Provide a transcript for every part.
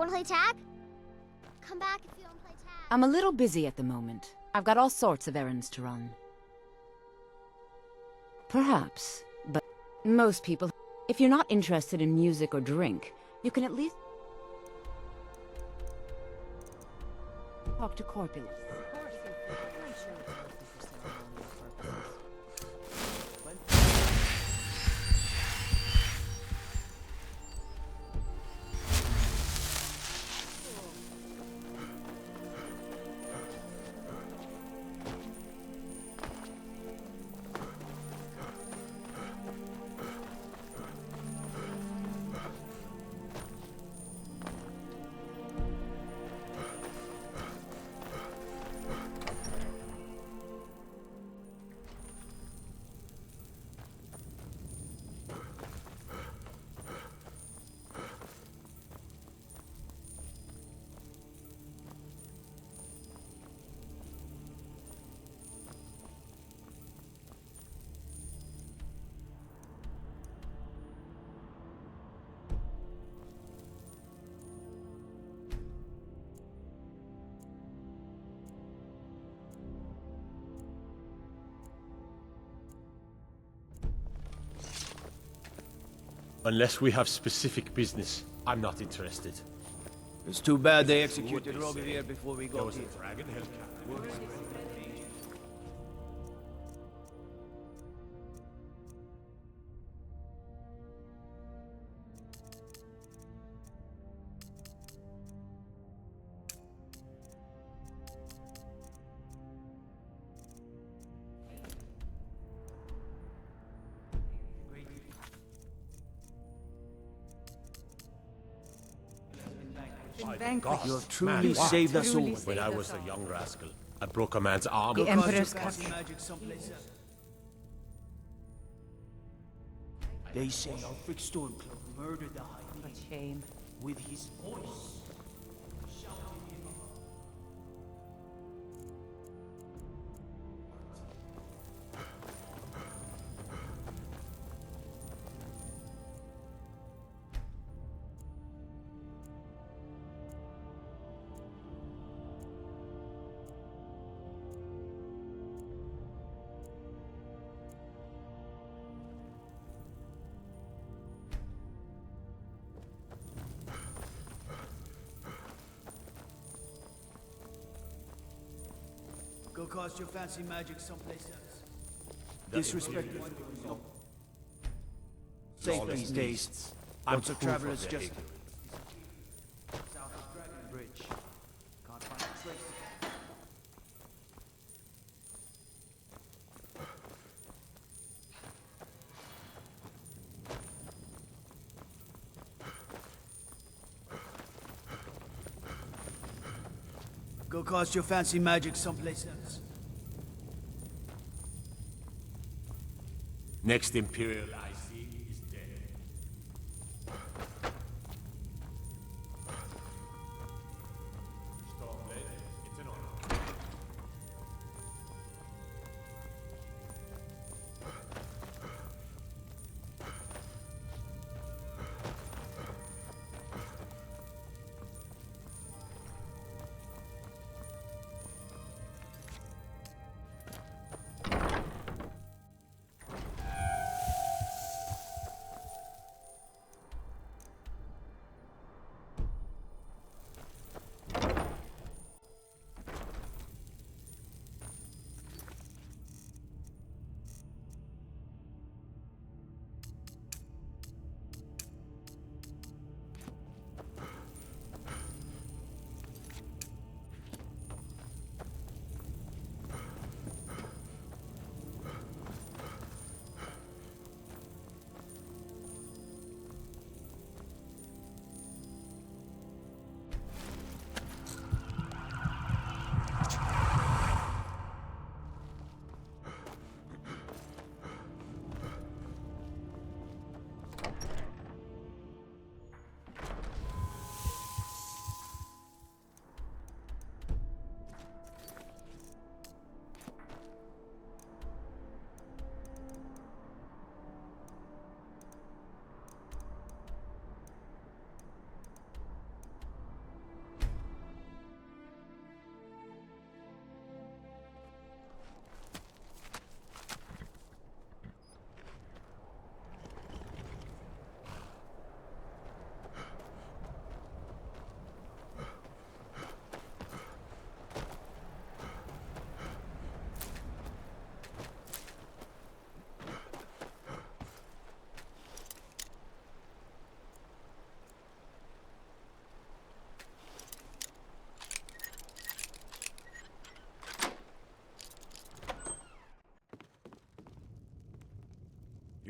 Wanna play tag? Come back if you wanna play tag. I'm a little busy at the moment. I've got all sorts of errands to run. Perhaps, but most people... If you're not interested in music or drink, you can at least... talk to Corpulus. Unless we have specific business, I'm not interested. It's too bad they executed Rogier before we got here. Dragon Hellcat. You have truly saved us all. When I was a young rascal, I broke a man's arm. The Emperor's They say Alfred Stormcloak murdered the High King. What shame. With his voice. Go cast your fancy magic someplace else. Disrespect is no. Safe these days. Lots of travelers just... South of Dragon Bridge. Can't find a trace. Go cast your fancy magic someplace else. Next Imperial I see is dead. Stormblade, it's an honor.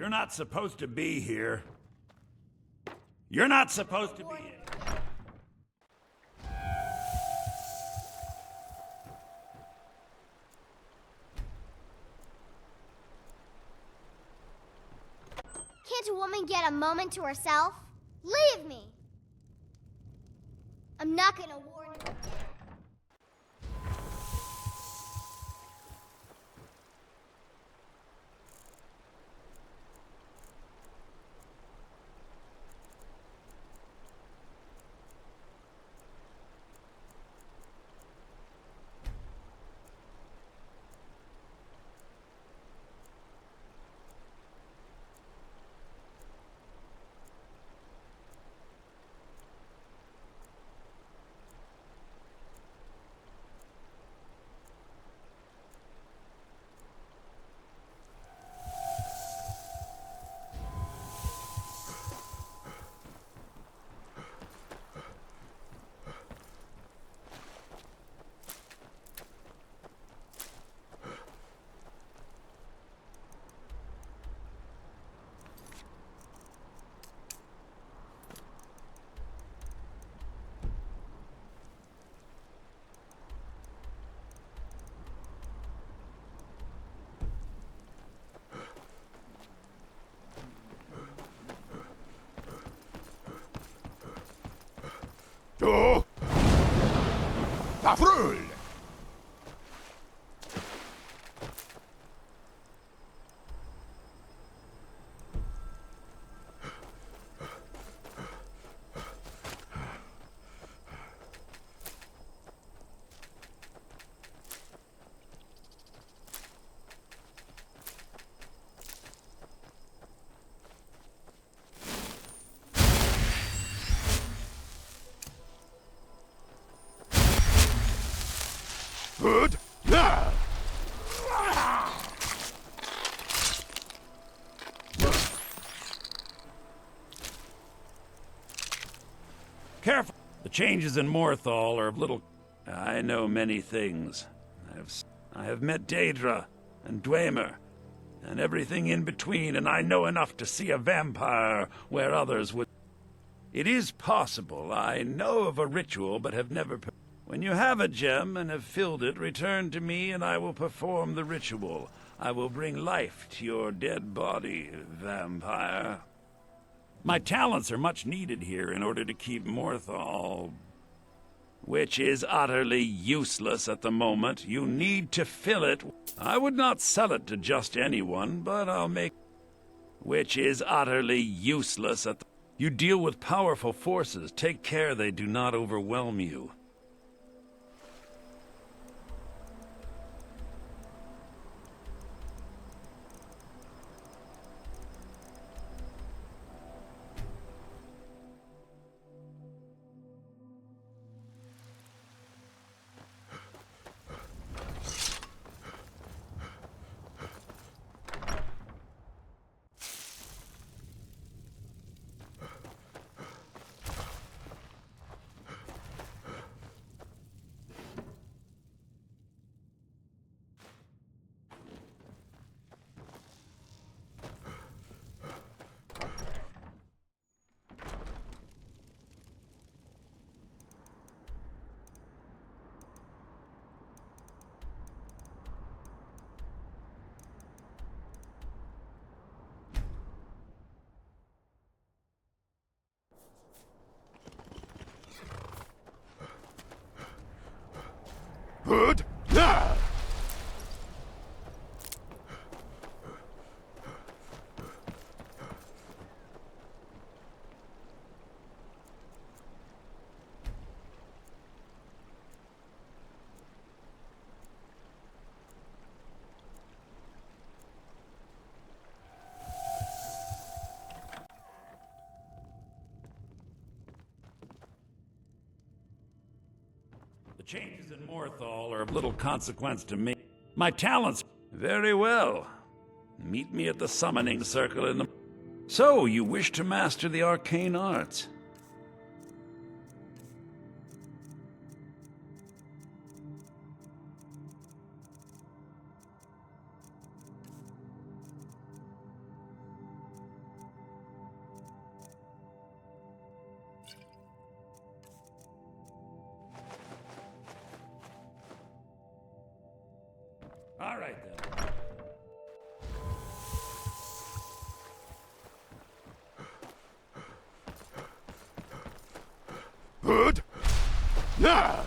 You're not supposed to be here. You're not supposed to be here. Can't a woman get a moment to herself? Leave me! I'm not gonna warn you. Oh! Patrouille! Good. Now! Careful! The changes in Morthal are of little... I know many things. I have met Daedra and Dwemer, and everything in between, and I know enough to see a vampire where others would... It is possible. I know of a ritual, but have never... When you have a gem and have filled it, return to me and I will perform the ritual. I will bring life to your dead body, vampire. My talents are much needed here in order to keep Morthal, which is utterly useless at the moment. You need to fill it. I would not sell it to just anyone, but I'll make... Which is utterly useless at the... You deal with powerful forces. Take care they do not overwhelm you. Good. Now! The changes in Morthal are of little consequence to me. My talents... Very well. Meet me at the summoning circle in the... So, you wish to master the arcane arts? All right, then. Hood! Nah!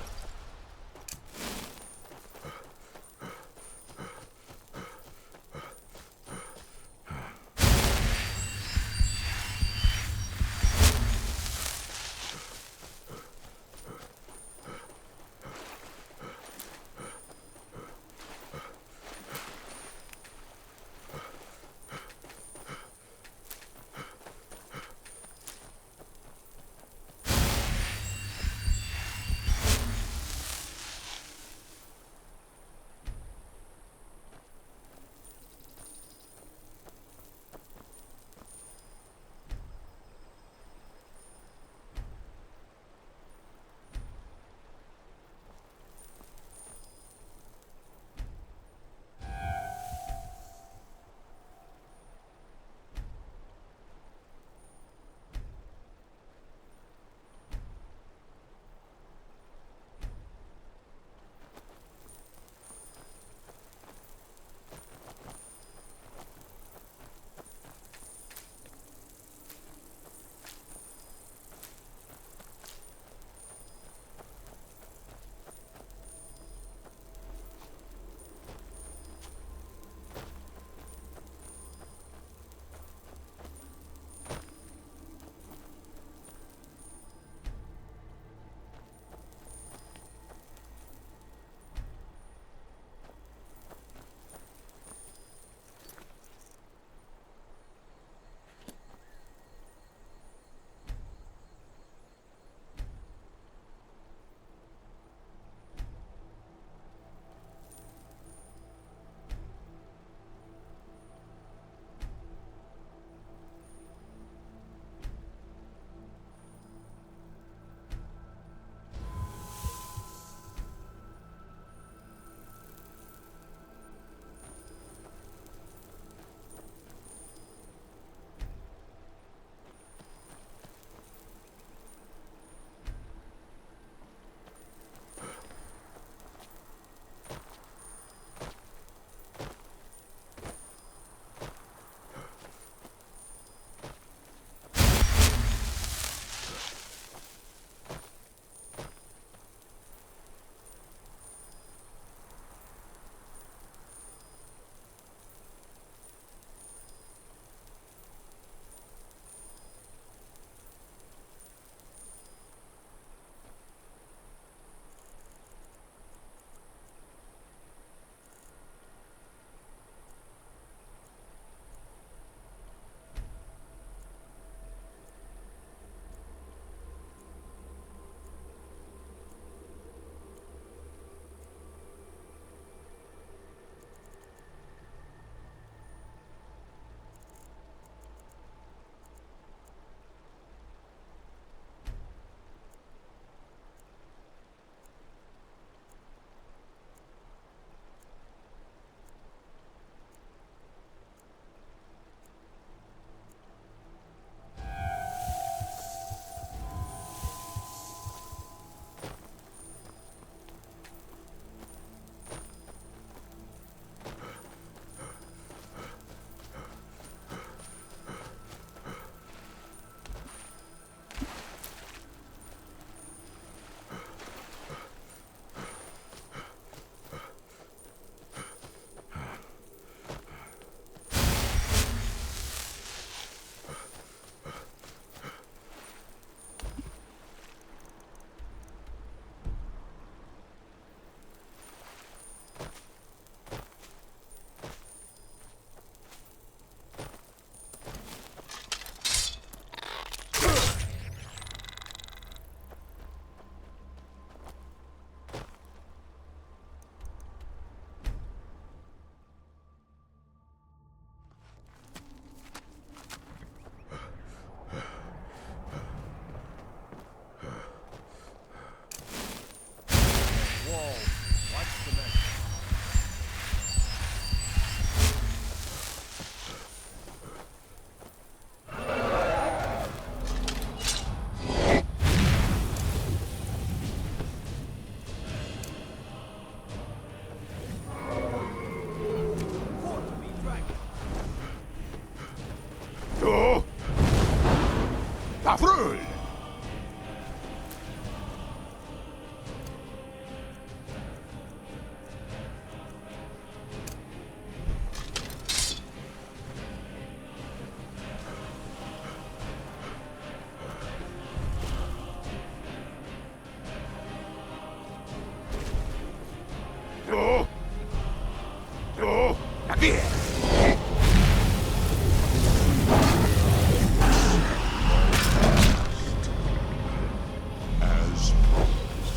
As promised,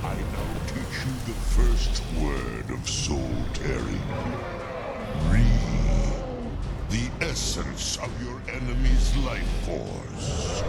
I now teach you the first word of soul tearing. Breathe. The essence of your enemy's life force.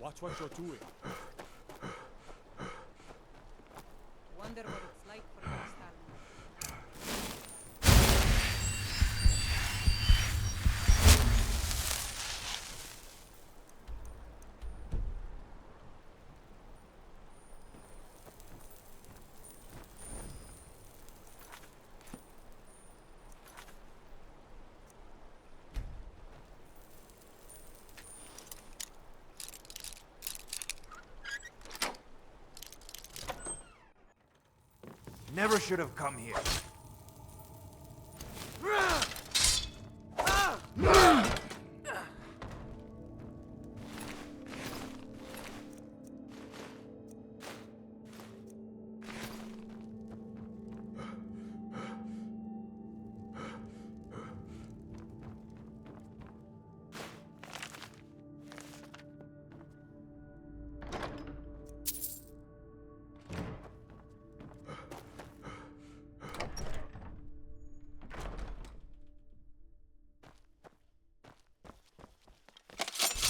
Watch what you're doing. Wonder what it's like for next time. Never should have come here.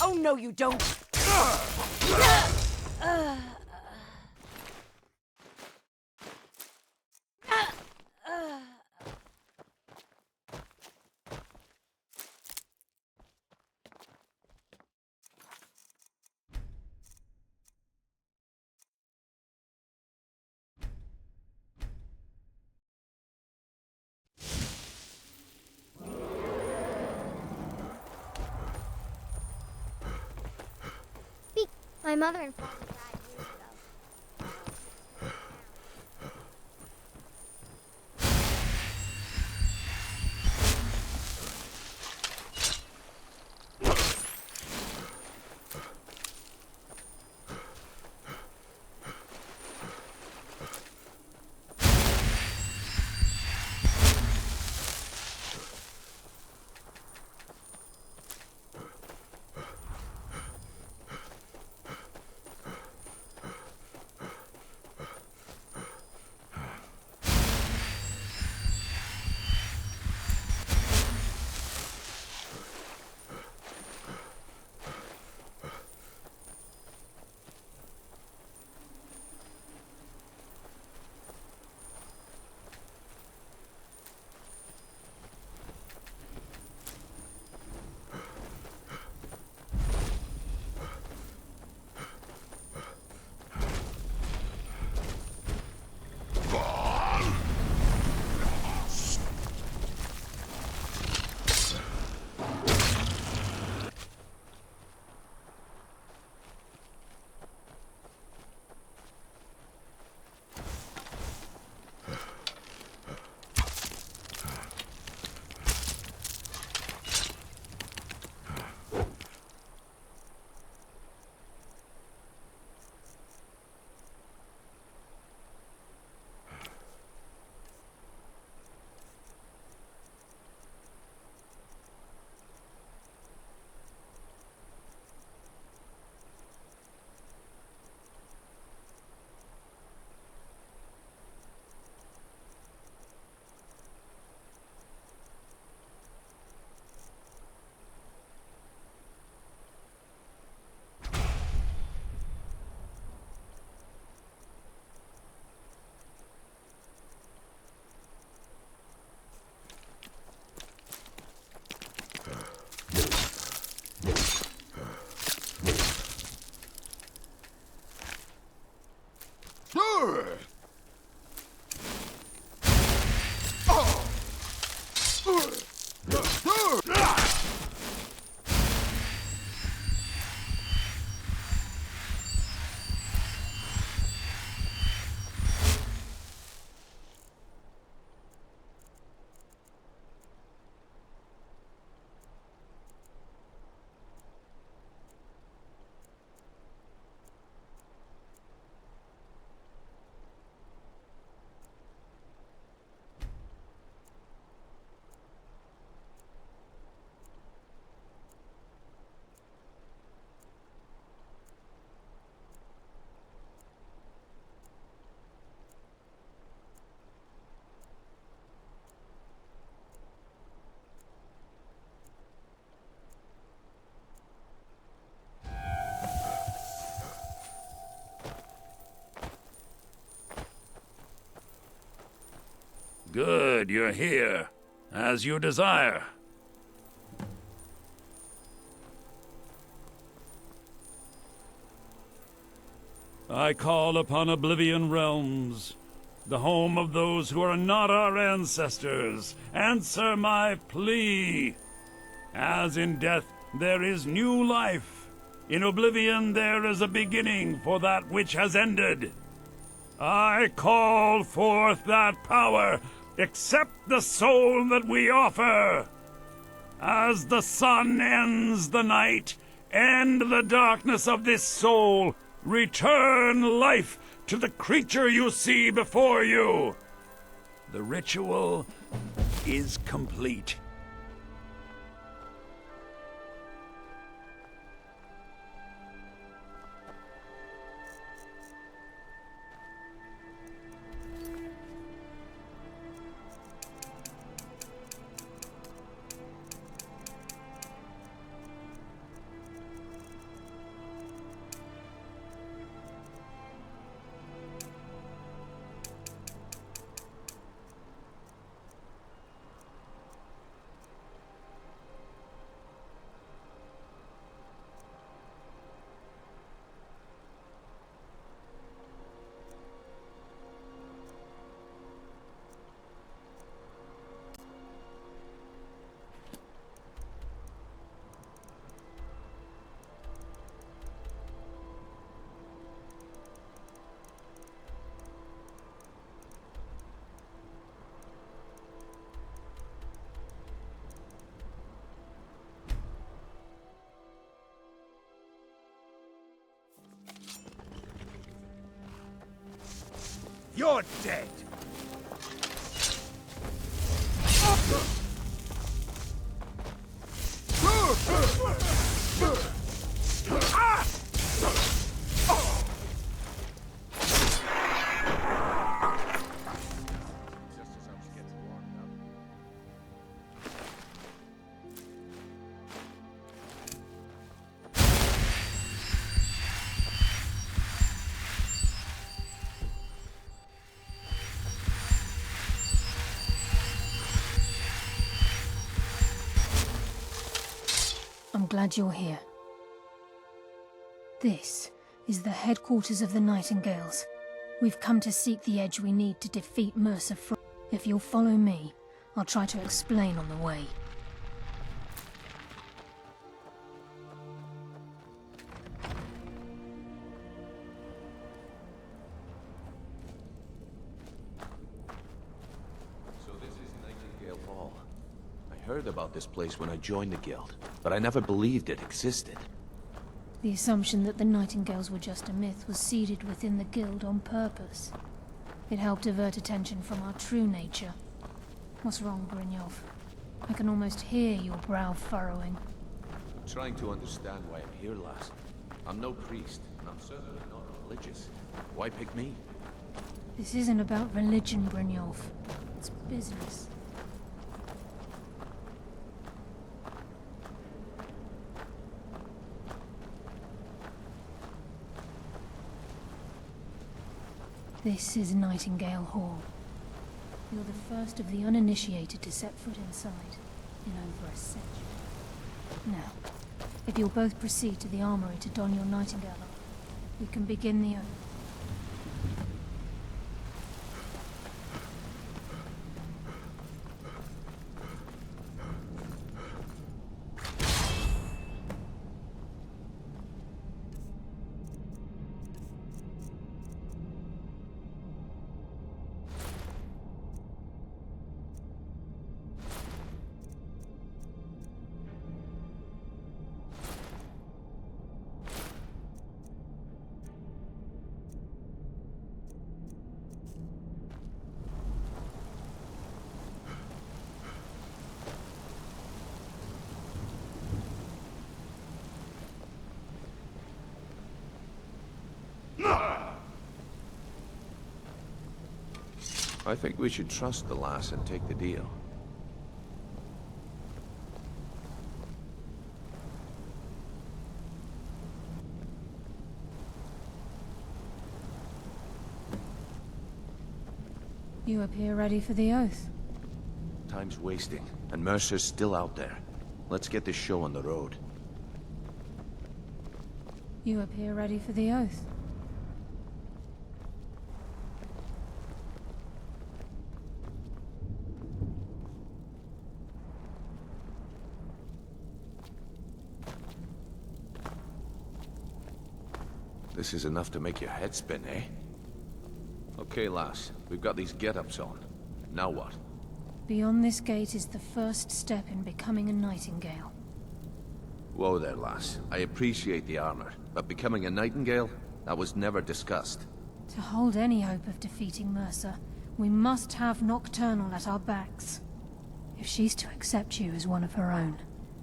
Oh, no, you don't! My mother and father died years ago. Good, you're here. As you desire. I call upon Oblivion Realms, the home of those who are not our ancestors. Answer my plea. As in death there is new life, in Oblivion there is a beginning for that which has ended. I call forth that power. Accept the soul that we offer. As the sun ends the night, end the darkness of this soul. Return life to the creature you see before you. The ritual is complete. You're dead! I'm glad you're here. This is the headquarters of the Nightingales. We've come to seek the edge we need to defeat Mercer Frost. If you'll follow me, I'll try to explain on the way. So this is Nightingale Hall. I heard about this place when I joined the guild, but I never believed it existed. The assumption that the Nightingales were just a myth was seeded within the guild on purpose. It helped divert attention from our true nature. What's wrong, Brynjolf? I can almost hear your brow furrowing. I'm trying to understand why I'm here, lass. I'm no priest, and I'm certainly not religious. Why pick me? This isn't about religion, Brynjolf. It's business. This is Nightingale Hall. You're the first of the uninitiated to set foot inside in over a century. Now, if you'll both proceed to the armory to don your Nightingale armor, we can begin the oath. I think we should trust the lass and take the deal. You appear ready for the oath. Time's wasting, and Mercer's still out there. Let's get this show on the road. You appear ready for the oath. This is enough to make your head spin, eh? Okay, lass. We've got these get-ups on. Now what? Beyond this gate is the first step in becoming a nightingale. Whoa there, lass. I appreciate the armor, but becoming a nightingale? That was never discussed. To hold any hope of defeating Mercer, we must have Nocturnal at our backs. If she's to accept you as one of her own,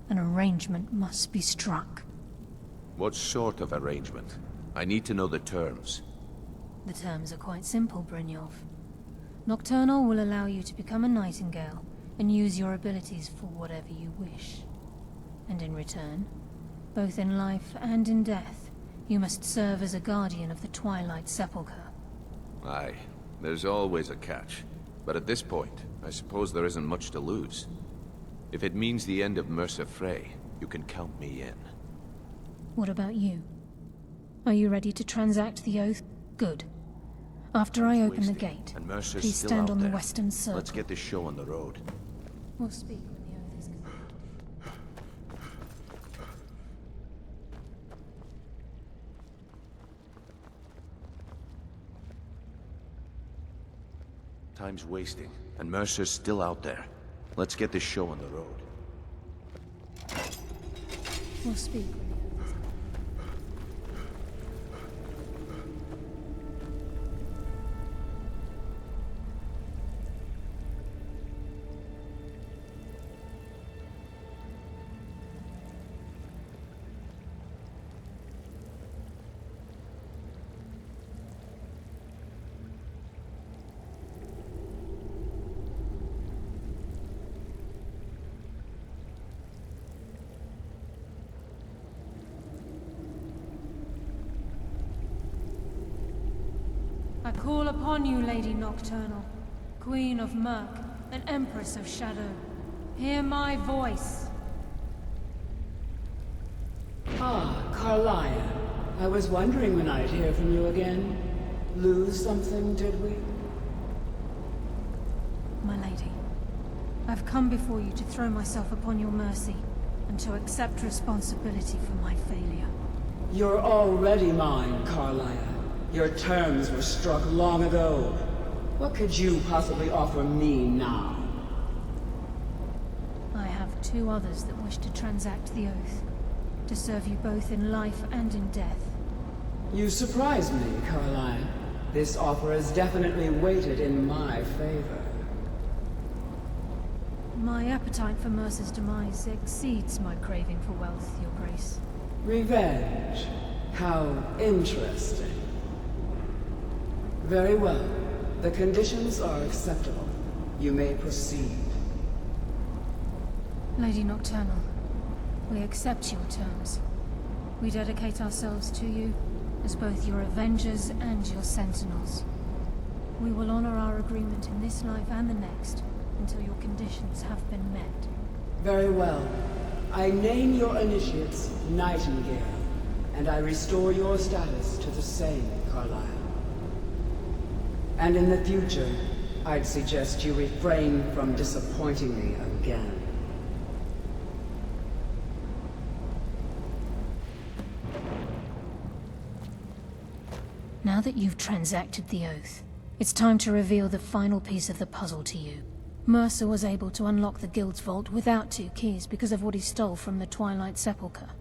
an arrangement must be struck. What sort of arrangement? I need to know the terms. The terms are quite simple, Brynjolf. Nocturnal will allow you to become a nightingale and use your abilities for whatever you wish. And in return, both in life and in death, you must serve as a guardian of the Twilight Sepulchre. Aye, there's always a catch. But at this point, I suppose there isn't much to lose. If it means the end of Mercer Frey, you can count me in. What about you? Are you ready to transact the oath? Good. After I open the gate, please stand on the western circle. Let's get this show on the road. We'll speak when the oath is complete. Time's wasting, and Mercer's still out there. Let's get this show on the road. We'll speak when the oath is complete. I call upon you, Lady Nocturnal, Queen of Murk, and Empress of Shadow. Hear my voice. Ah, Carlia. I was wondering when I'd hear from you again. Lose something, did we? My lady, I've come before you to throw myself upon your mercy, and to accept responsibility for my failure. You're already mine, Carlia. Your terms were struck long ago. What could you possibly offer me now? I have two others that wish to transact the oath, to serve you both in life and in death. You surprise me, Carlia. This offer is definitely weighted in my favor. My appetite for Mercer's demise exceeds my craving for wealth, Your Grace. Revenge. How interesting. Very well. The conditions are acceptable. You may proceed. Lady Nocturnal, we accept your terms. We dedicate ourselves to you as both your avengers and your sentinels. We will honor our agreement in this life and the next until your conditions have been met. Very well. I name your initiates Nightingale, and I restore your status to the same, Carlisle. And in the future, I'd suggest you refrain from disappointing me again. Now that you've transacted the oath, it's time to reveal the final piece of the puzzle to you. Mercer was able to unlock the Guild's vault without 2 keys because of what he stole from the Twilight Sepulchre.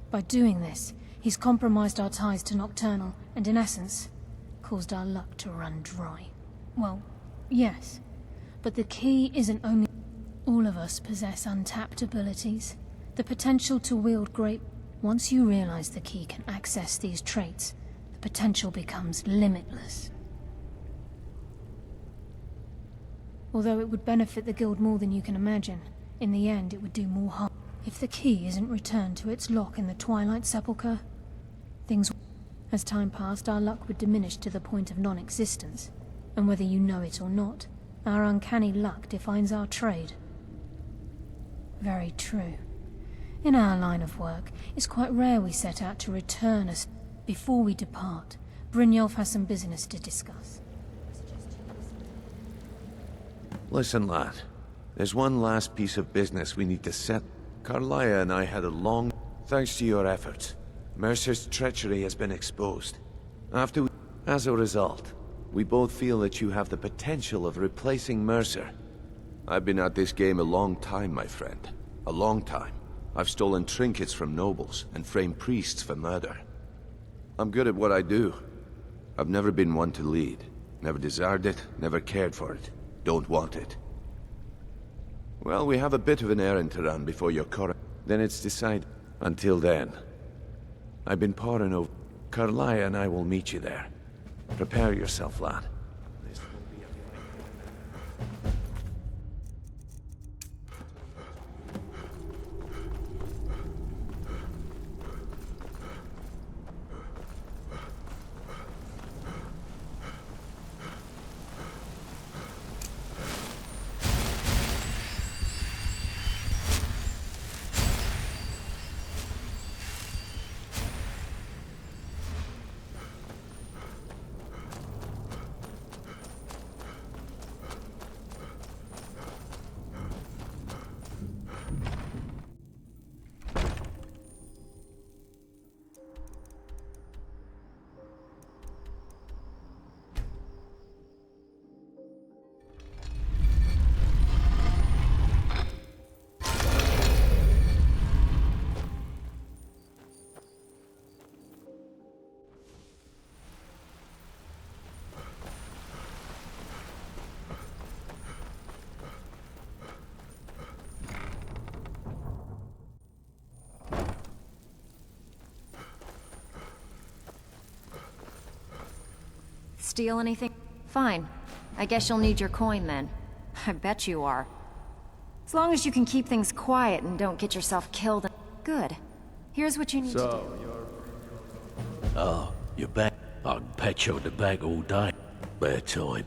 By doing this, he's compromised our ties to Nocturnal, and in essence, caused our luck to run dry. Well, yes, but the key isn't only... All of us possess untapped abilities, the potential to wield great... Once you realize the key can access these traits, the potential becomes limitless. Although it would benefit the Guild more than you can imagine, in the end it would do more harm. If the key isn't returned to its lock in the Twilight Sepulchre, things... As time passed, our luck would diminish to the point of non-existence, and whether you know it or not, Our uncanny luck defines our trade. Very true. In our line of work, it's quite rare we set out to return us. Before we depart, Brynjolf has some business to discuss. Listen, lad. There's one last piece of business we need to set. Carlia and I had a long... Thanks to your efforts, Mercer's treachery has been exposed. As a result, we both feel that you have the potential of replacing Mercer. I've been at this game a long time, my friend. A long time. I've stolen trinkets from nobles and framed priests for murder. I'm good at what I do. I've never been one to lead. Never desired it, never cared for it. Don't want it. Well, we have a bit of an errand to run before your Then it's decided. Until then, I've been poring over. Carlia and I will meet you there. Prepare yourself, lad. Steal anything? Fine. I guess you'll need your coin then. I bet you are. As long as you can keep things quiet and don't get yourself killed. Good. Here's what you need to do. Oh, you're back. I can pat you on the back all day. Bad time.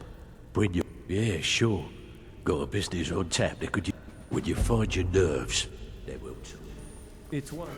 Bring you... Yeah, sure. Got a business on tap that could you... When you find your nerves, they will too. It's one.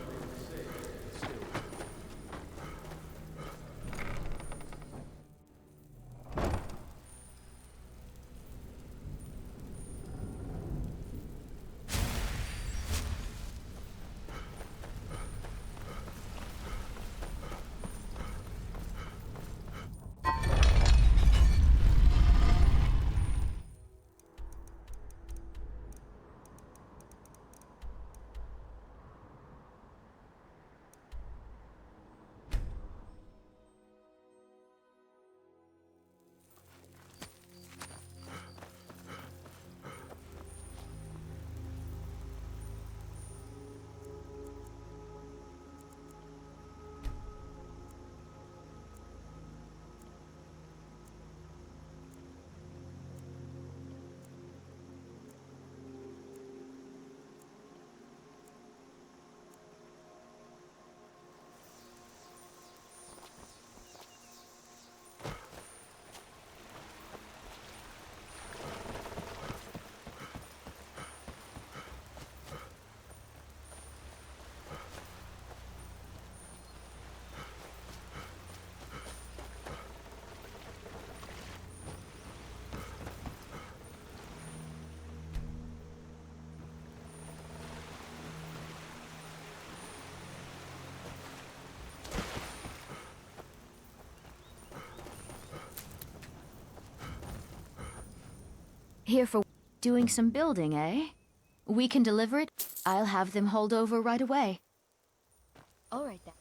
Here for doing some building, eh? We can deliver it. I'll have them hauled over right away. All right then.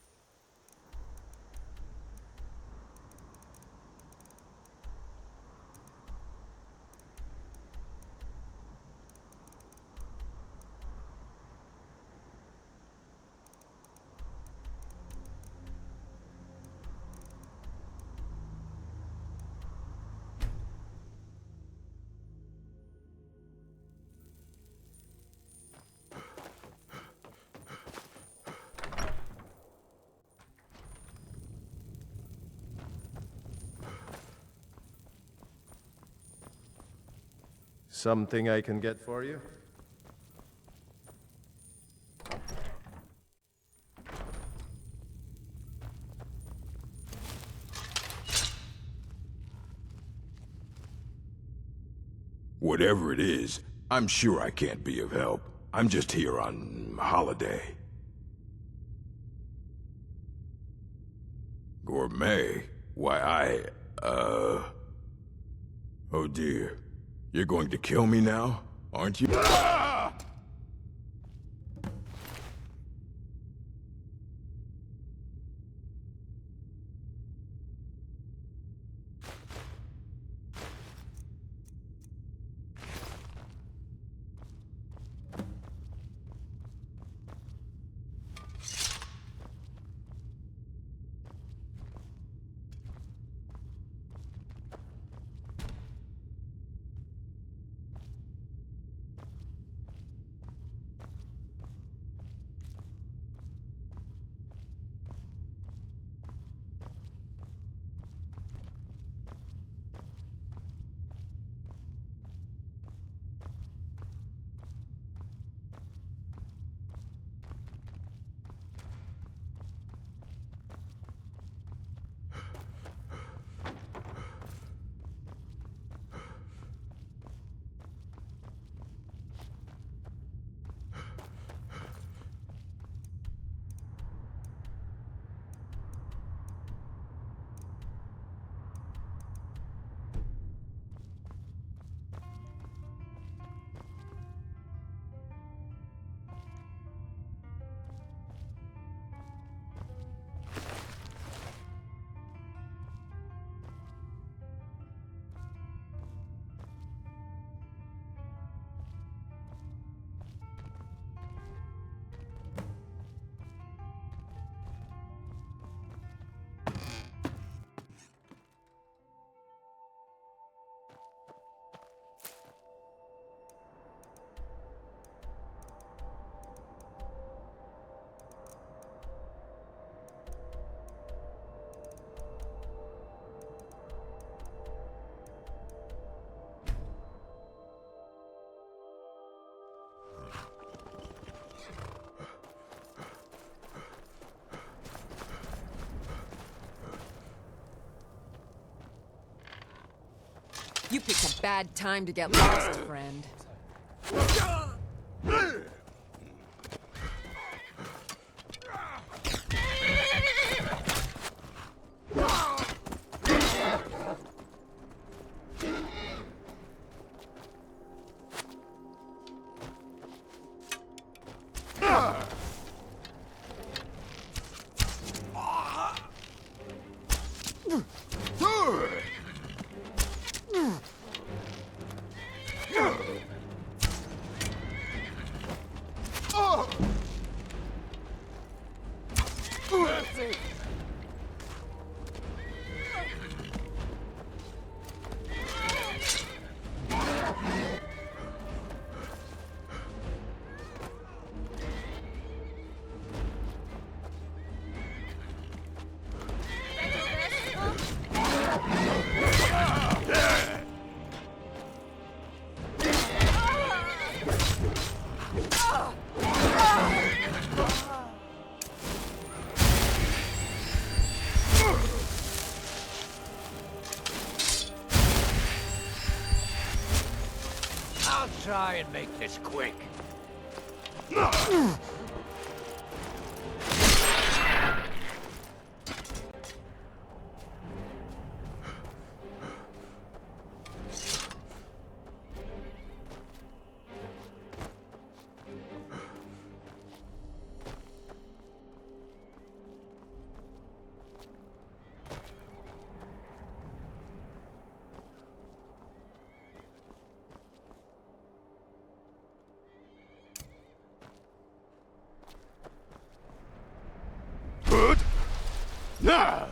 Something I can get for you? Whatever it is, I'm sure I can't be of help. I'm just here on holiday. Gourmet? Why, Oh dear. You're going to kill me now, aren't you? Ah! You picked a bad time to get lost, friend. I'll try and make this quick. Good? Nah!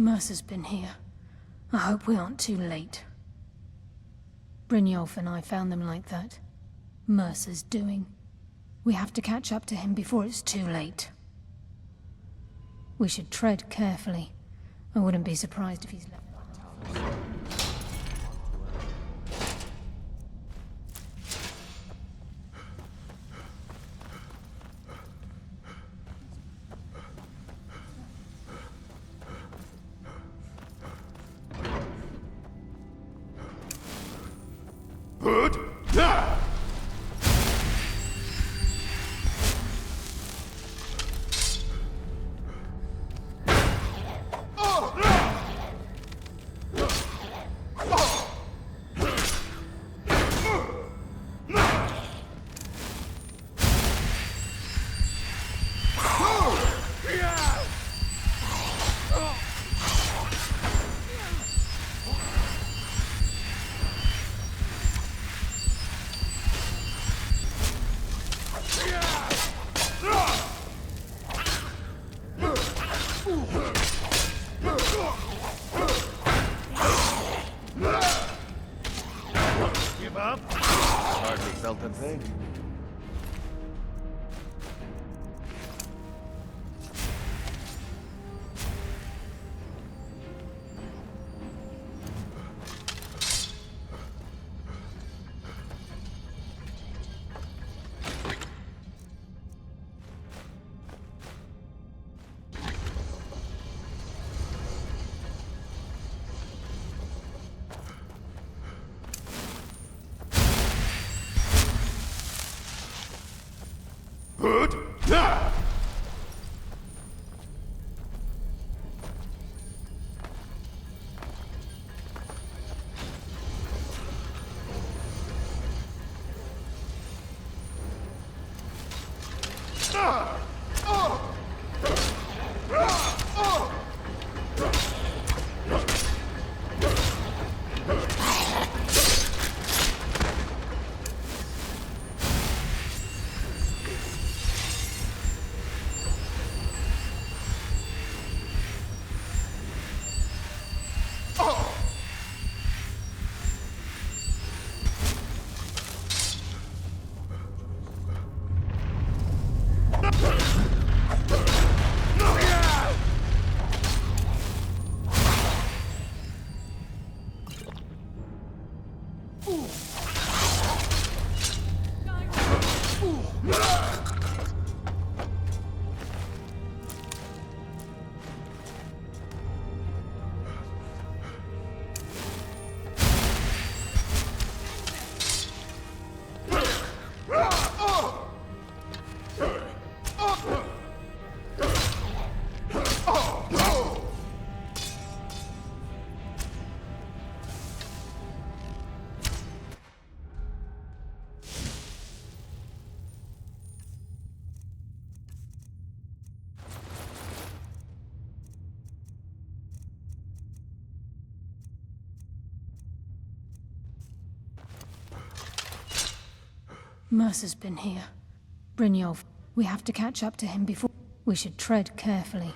Mercer's been here. I hope we aren't too late. Brynjolf and I found them like that. Mercer's doing. We have to catch up to him before it's too late. We should tread carefully. I wouldn't be surprised if he's left. Mercer's been here. Brynjolf, we have to catch up to him before... We should tread carefully.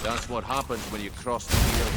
That's what happens when you cross the field.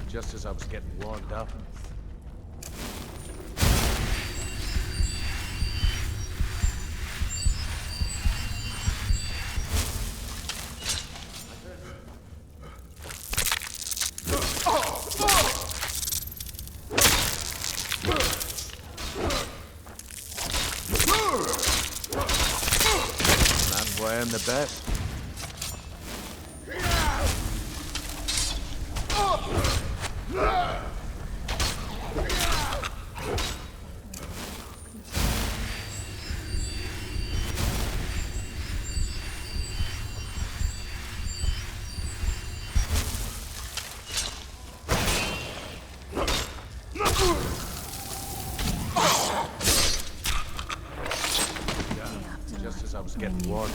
Just as I was getting warmed up. than the best. Just as I was getting warm.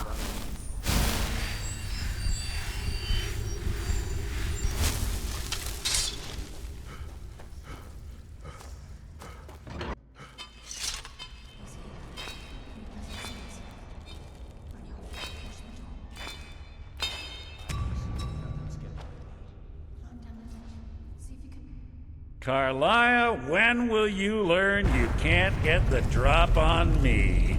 Carlia, when will you learn you can't get the drop on me?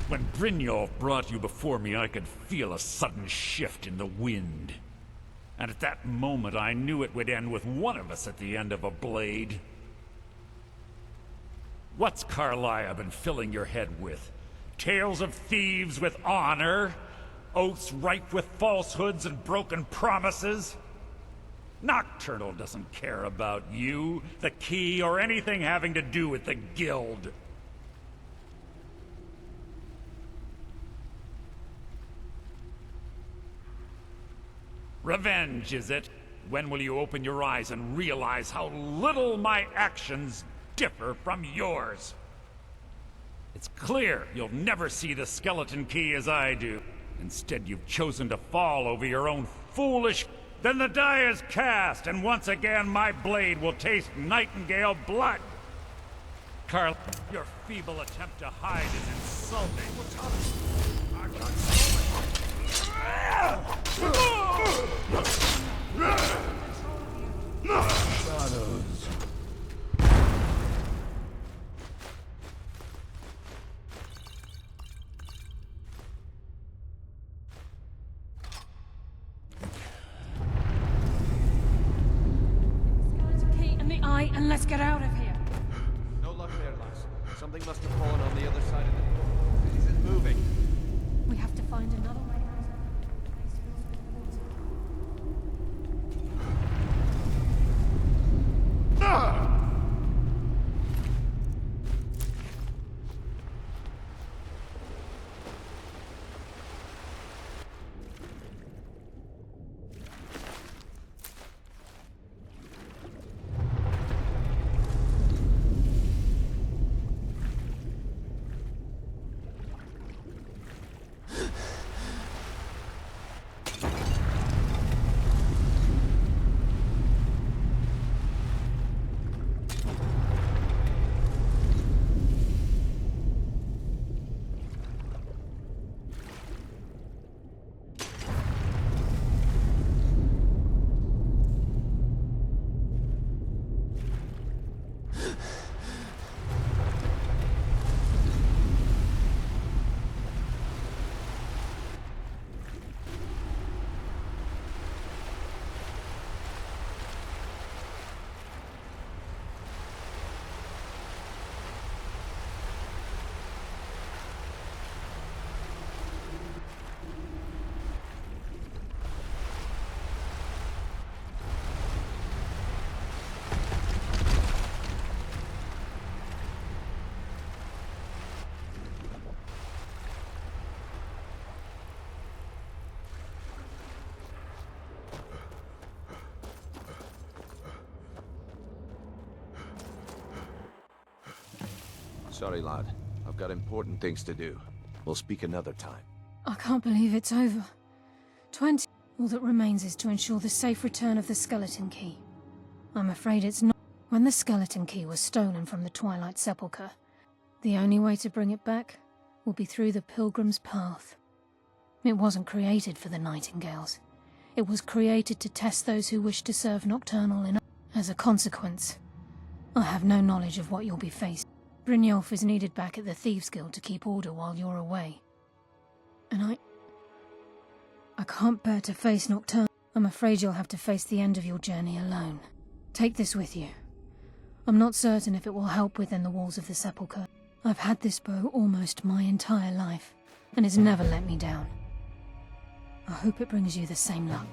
When Brynjolf brought you before me, I could feel a sudden shift in the wind. And at that moment, I knew it would end with one of us at the end of a blade. What's Carlia been filling your head with? Tales of thieves with honor? Oaths ripe with falsehoods and broken promises? Nocturnal doesn't care about you, the key, or anything having to do with the guild. Revenge, is it? When will you open your eyes and realize how little my actions differ from yours? It's clear you'll never see the skeleton key as I do. Instead, you've chosen to fall over your own foolish... Then the die is cast, and once again my blade will taste nightingale blood. Carl, your feeble attempt to hide is insulting. I'm not Shadows. And let's get out of here. No luck there, lass. Something must have fallen on the other side of the door. It isn't moving. We have to find another way out. Sorry, lad. I've got important things to do. We'll speak another time. I can't believe it's over. 20. All that remains is to ensure the safe return of the skeleton key. I'm afraid it's not. When the skeleton key was stolen from the Twilight Sepulchre, the only way to bring it back will be through the Pilgrim's Path. It wasn't created for the Nightingales. It was created to test those who wish to serve Nocturnal in... As a consequence, I have no knowledge of what you'll be facing. Brynjolf is needed back at the Thieves' Guild to keep order while you're away. And I can't bear to face Nocturnal. I'm afraid you'll have to face the end of your journey alone. Take this with you. I'm not certain if it will help within the walls of the sepulchre. I've had this bow almost my entire life, and it's never let me down. I hope it brings you the same luck.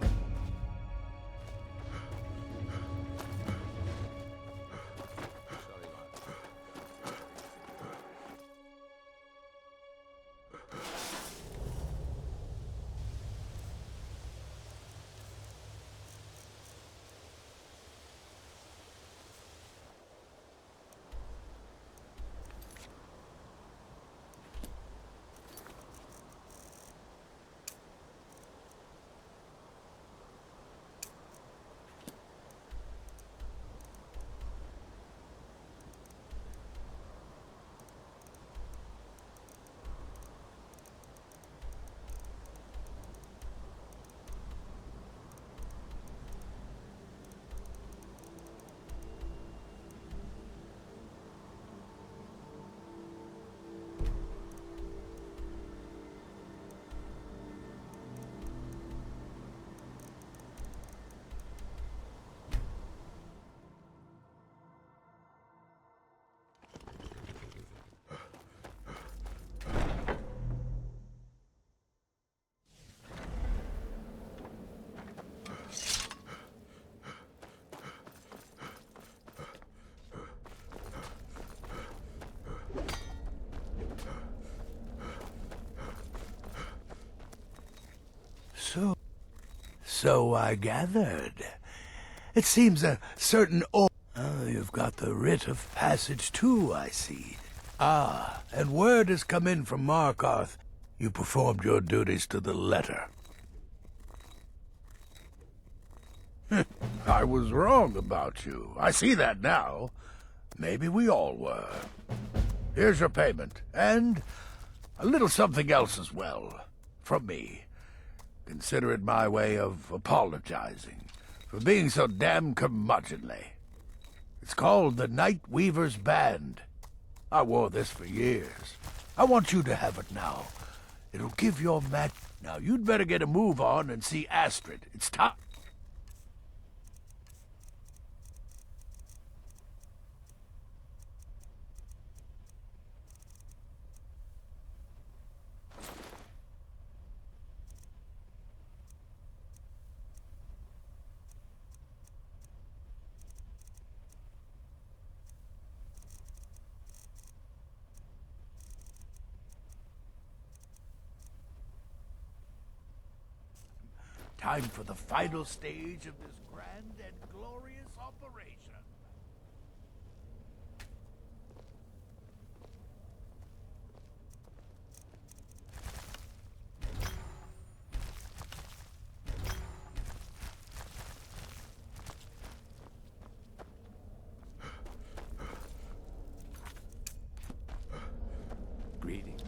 So I gathered. It seems a certain you've got the writ of passage too, I see. Ah, and word has come in from Markarth. You performed your duties to the letter. I was wrong about you. I see that now. Maybe we all were. Here's your payment, and a little something else as well, from me. Consider it my way of apologizing for being so damn curmudgeonly. It's called the Night Weaver's Band. I wore this for years. I want you to have it now. It'll give your match. Now, you'd better get a move on and see Astrid. It's time. Time for the final stage of this grand and glorious operation. Greetings.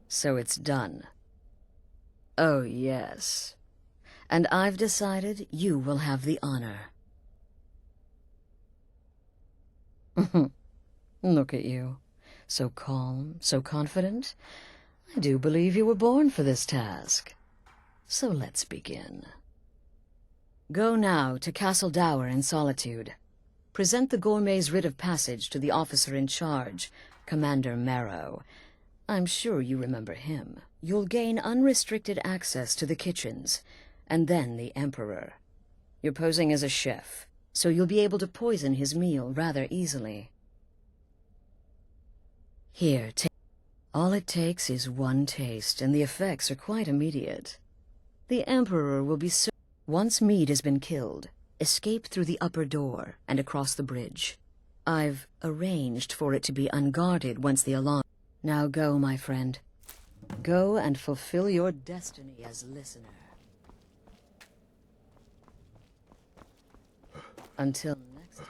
So it's done. Oh, yes. And I've decided you will have the honor. Look at you. So calm, so confident. I do believe you were born for this task. So let's begin. Go now to Castle Dower in Solitude. Present the gourmet's writ of passage to the officer in charge, Commander Marrow. I'm sure you remember him. You'll gain unrestricted access to the kitchens, and then the Emperor. You're posing as a chef, so you'll be able to poison his meal rather easily. Here, take. All it takes is one taste, and the effects are quite immediate. The Emperor will be once Mead has been killed, escape through the upper door and across the bridge. I've arranged for it to be unguarded once the alarm... Now go, my friend. Go and fulfill your destiny as listener. Until next time.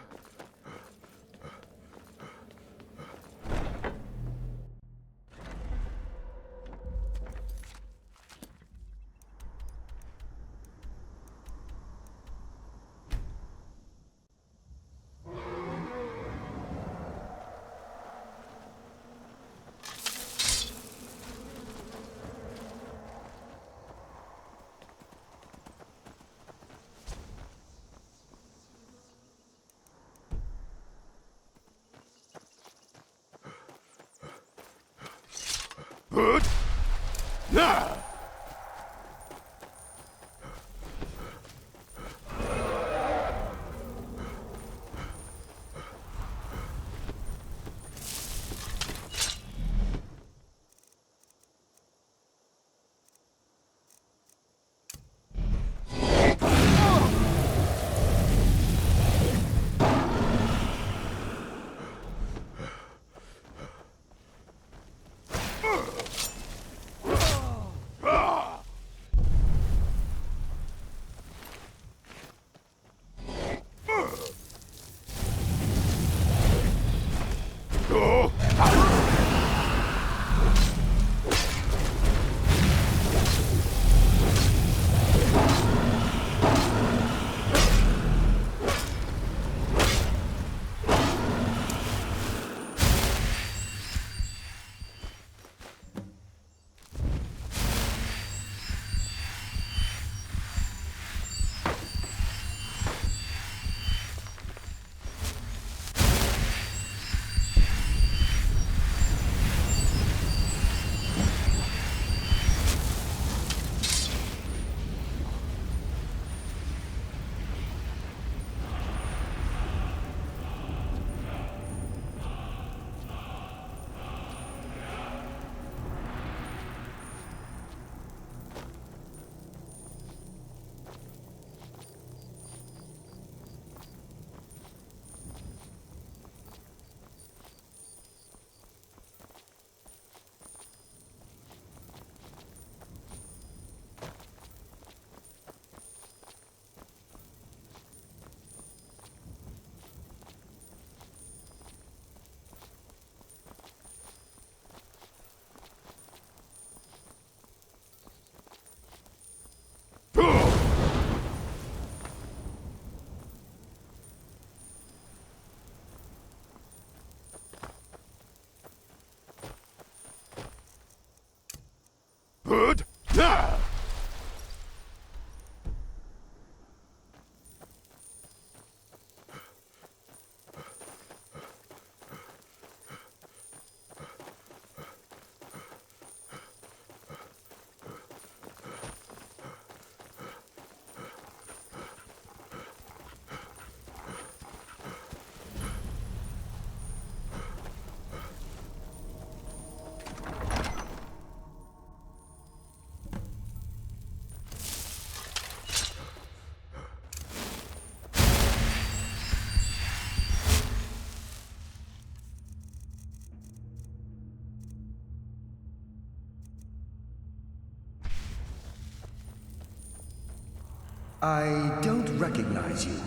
I don't recognize you,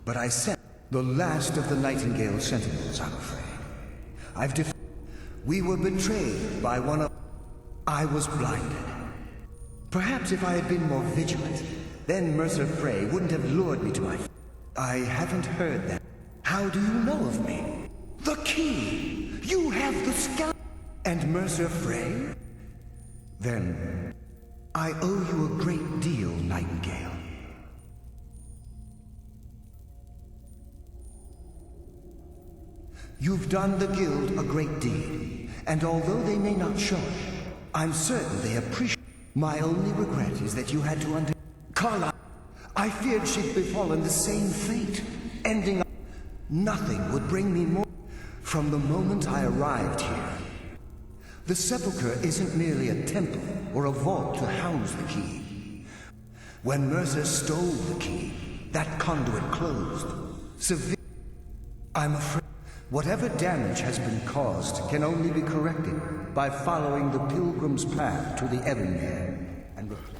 but I sent the last of the Nightingale Sentinels, I'm afraid. We were betrayed by one of... I was blinded. Perhaps if I had been more vigilant, then Mercer Frey wouldn't have lured me to my... I haven't heard that. How do you know of me? The key! You have the scout... And Mercer Frey? Then, I owe you a great deal, Nightingale. You've done the Guild a great deed, and although they may not show it, I'm certain they appreciate. My only regret is that you had to Carla, I feared she'd befallen the same fate, ending up... Nothing would bring me more... From the moment I arrived here, the Sepulchre isn't merely a temple or a vault to house the key. When Mercer stole the key, that conduit closed. I'm afraid... Whatever damage has been caused can only be corrected by following the Pilgrim's path to the Evermere and replacing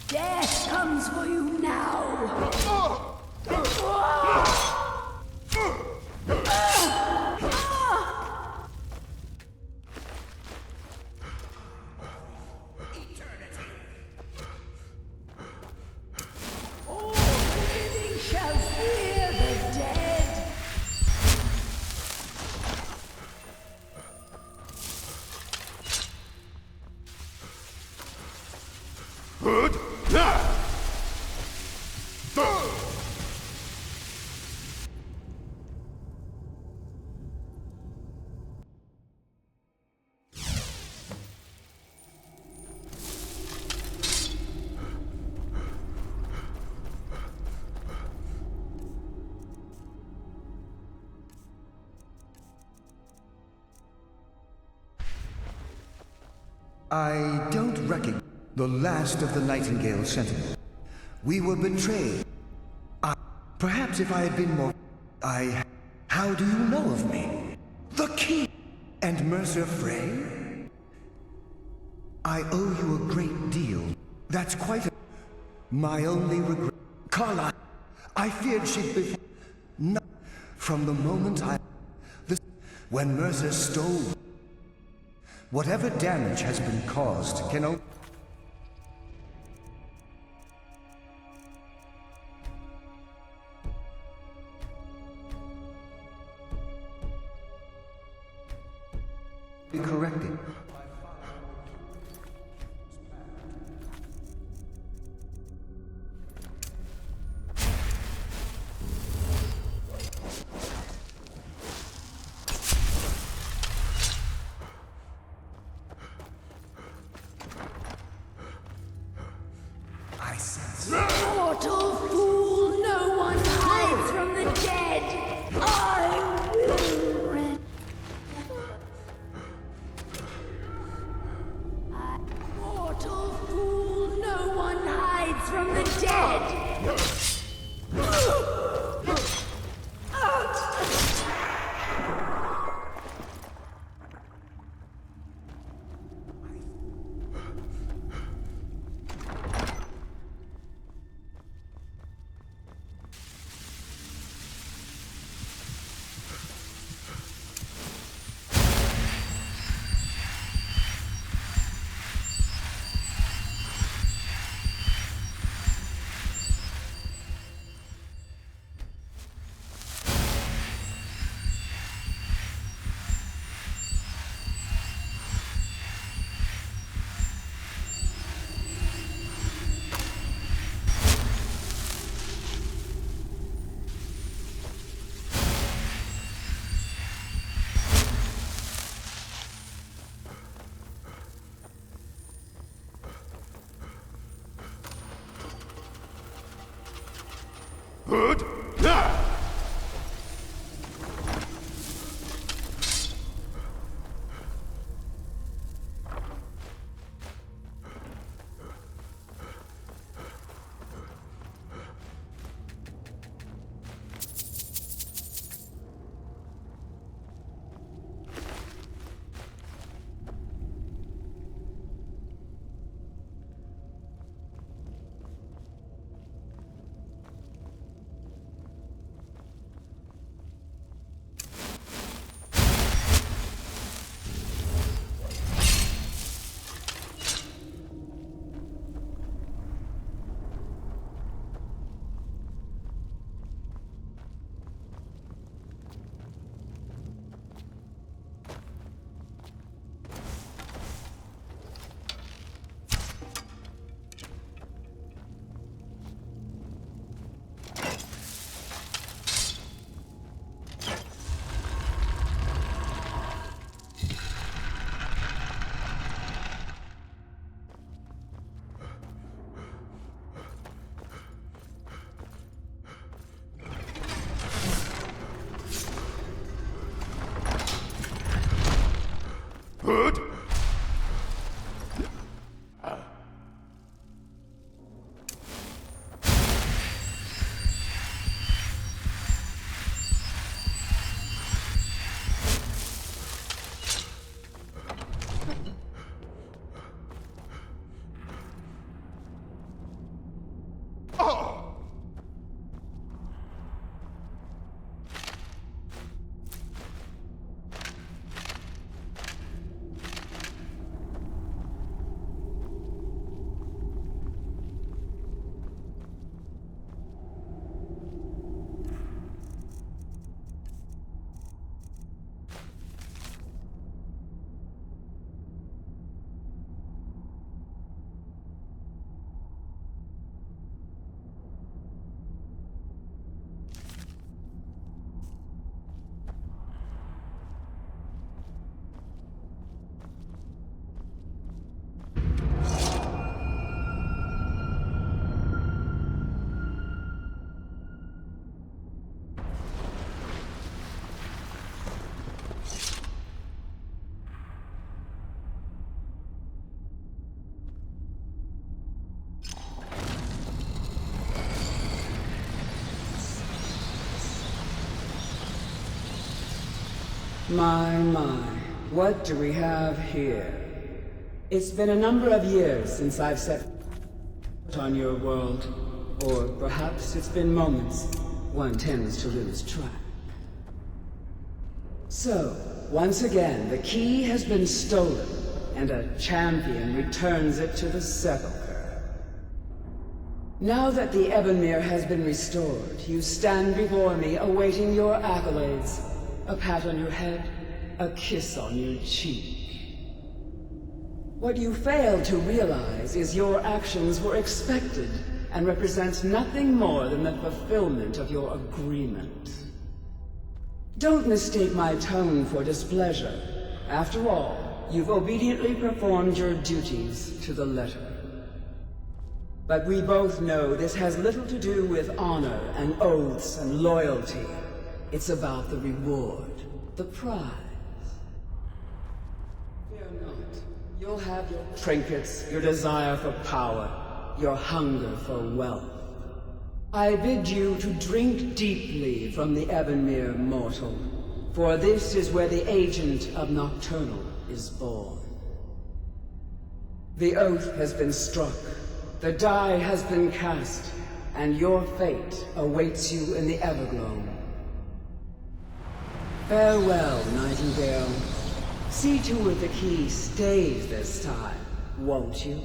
Death comes for you now! Oh! I don't recognize the last of the Nightingale Sentinels. We were betrayed. Perhaps if I had been more... How do you know of me? The King! And Mercer Frey? I owe you a great deal. That's quite a... My only regret... Carla, I feared she'd be... No. From the moment when Mercer stole... Whatever damage has been caused can only... be corrected. I sense. Mortal fool, no one hides from the dead. I will red. Mortal fool, no one hides from the dead. Good. Good. My, what do we have here? It's been a number of years since I've set foot on your world. Or perhaps it's been moments. One tends to lose track. So, once again, the key has been stolen, and a champion returns it to the sepulchre. Now that the Ebonmere has been restored, you stand before me awaiting your accolades. A pat on your head, a kiss on your cheek. What you fail to realize is your actions were expected and represent nothing more than the fulfillment of your agreement. Don't mistake my tone for displeasure. After all, you've obediently performed your duties to the letter. But we both know this has little to do with honor and oaths and loyalty. It's about the reward, the prize. Fear not. You'll have your trinkets, your desire for power, your hunger for wealth. I bid you to drink deeply from the Ebonmere mortal, for this is where the agent of Nocturnal is born. The oath has been struck, the die has been cast, and your fate awaits you in the Everglow. Farewell, Nightingale. See to it the key stays this time, won't you?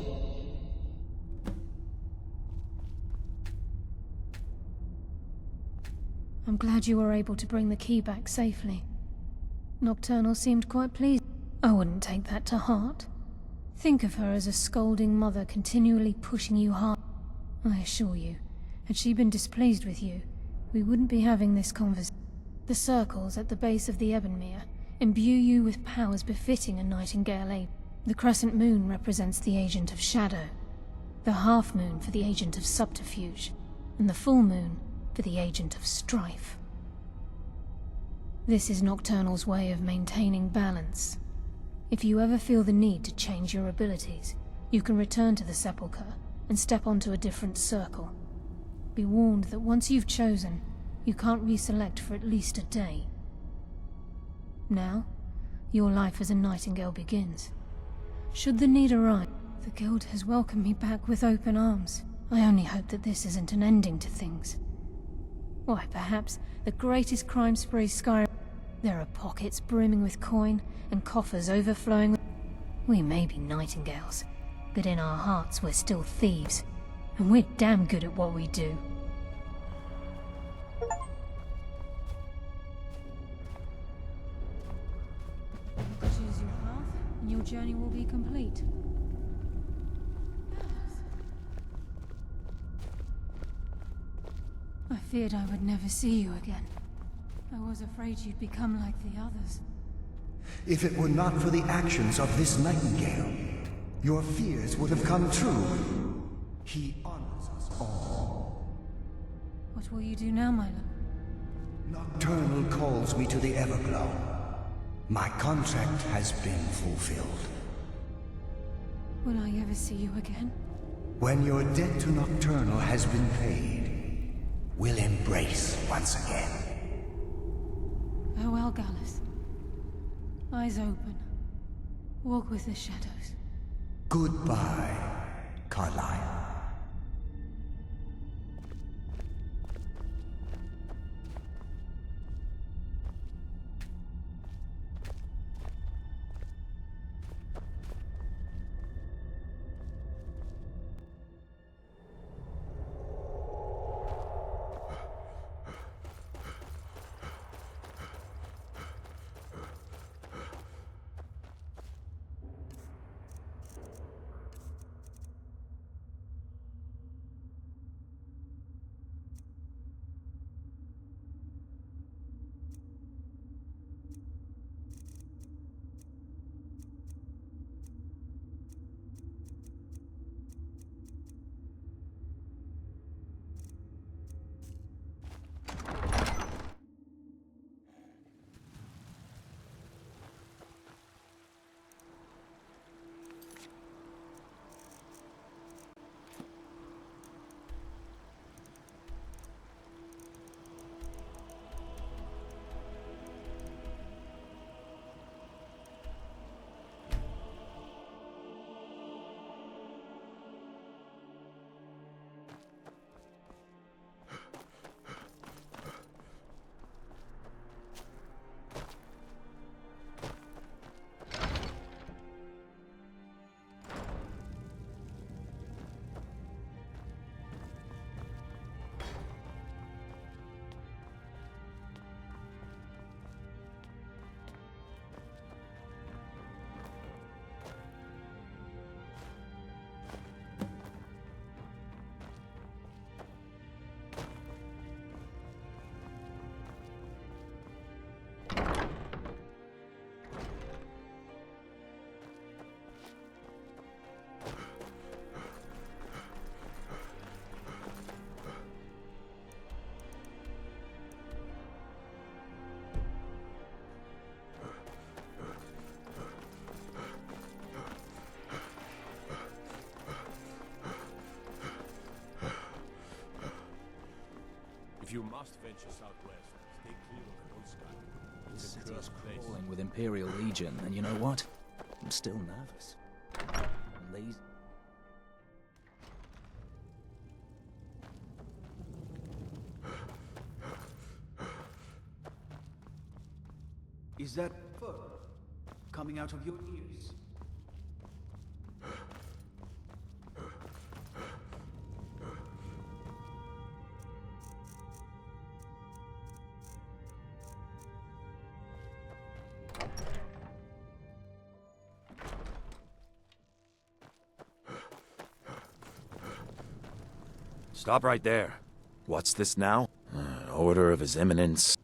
I'm glad you were able to bring the key back safely. Nocturnal seemed quite pleased. I wouldn't take that to heart. Think of her as a scolding mother continually pushing you hard. I assure you, had she been displeased with you, we wouldn't be having this conversation. The circles at the base of the Ebonmere imbue you with powers befitting a Nightingale ape. The crescent moon represents the agent of shadow, the half moon for the agent of subterfuge, and the full moon for the agent of strife. This is Nocturnal's way of maintaining balance. If you ever feel the need to change your abilities, you can return to the Sepulchre and step onto a different circle. Be warned that once you've chosen, you can't reselect for at least a day. Now, your life as a Nightingale begins. Should the need arise, the Guild has welcomed me back with open arms. I only hope that this isn't an ending to things. Why, perhaps the greatest crime spree Skyrim. There are pockets brimming with coin and coffers overflowing with... We may be Nightingales, but in our hearts we're still thieves. And we're damn good at what we do. Choose your path, and your journey will be complete. I feared I would never see you again. I was afraid you'd become like the others. If it were not for the actions of this Nightingale, your fears would have come true. He honors us all. What will you do now, my love? Nocturnal calls me to the Everglow. My contract has been fulfilled. Will I ever see you again? When your debt to Nocturnal has been paid, we'll embrace once again. Farewell, Gallus. Eyes open. Walk with the shadows. Goodbye, Carlyle. If you must venture southwest, stay clear of the old Skyrim. This It's a city is cursed place. crawling with Imperial Legion, and you know what? I'm still nervous. And these... Is that fur coming out of your ears? Stop right there. What's this now? An order of His Eminence.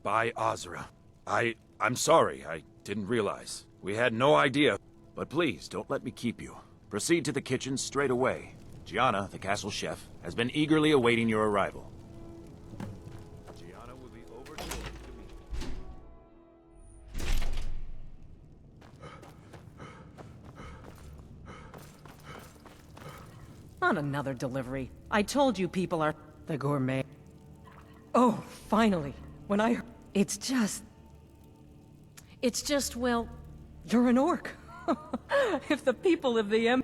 By Azra. I'm sorry, I didn't realize. We had no idea. But please, don't let me keep you. Proceed to the kitchen straight away. Gianna, the castle chef, has been eagerly awaiting your arrival. Gianna will be overjoyed to meet Not another delivery. I told you people are the gourmet. Oh, finally. When I... It's just, well, you're an orc. If the people of the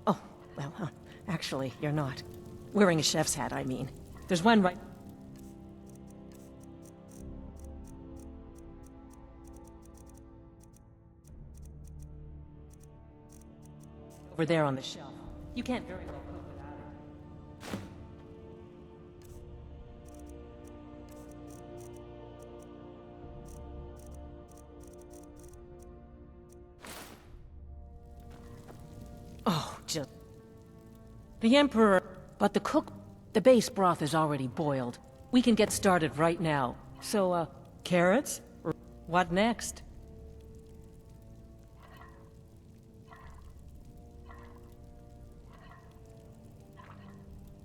Oh, well, actually, you're not. Wearing a chef's hat, I mean. There's one right... over there on the shelf. You can't very well cook without it. Oh, just... The Emperor... But the base broth is already boiled. We can get started right now. So, carrots? What next?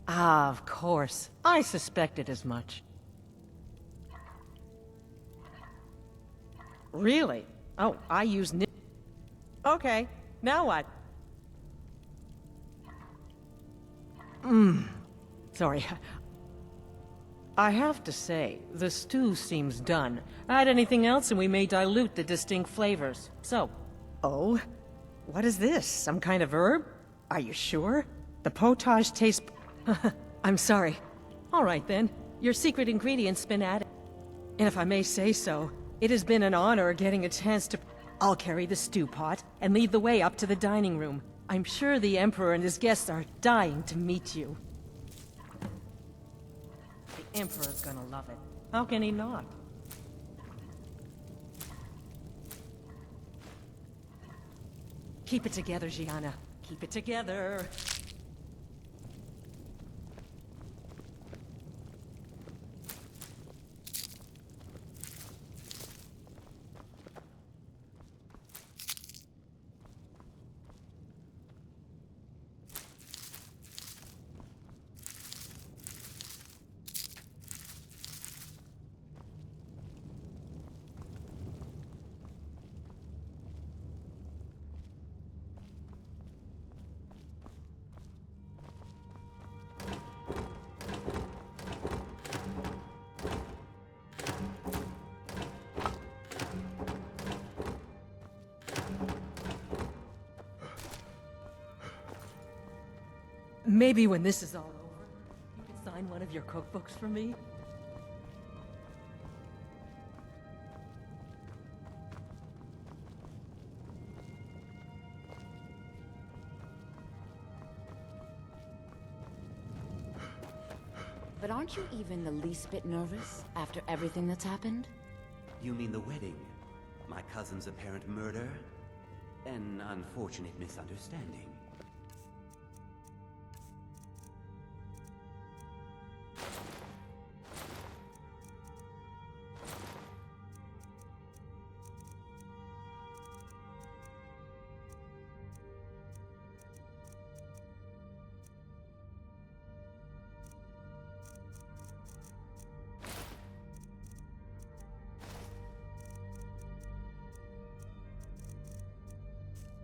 Ah, of course. I suspected as much. Really? Oh, I use Okay, now what? Sorry. I have to say, the stew seems done. Add anything else and we may dilute the distinct flavors. So... Oh? What is this? Some kind of herb? Are you sure? The potage tastes... I'm sorry. All right then. Your secret ingredient's been added. And if I may say so, it has been an honor getting a chance to... I'll carry the stew pot and lead the way up to the dining room. I'm sure the Emperor and his guests are dying to meet you. The Emperor's gonna love it. How can he not? Keep it together, Gianna. Keep it together. Maybe when this is all over, you can sign one of your cookbooks for me? But aren't you even the least bit nervous after everything that's happened? You mean the wedding? My cousin's apparent murder? An unfortunate misunderstanding.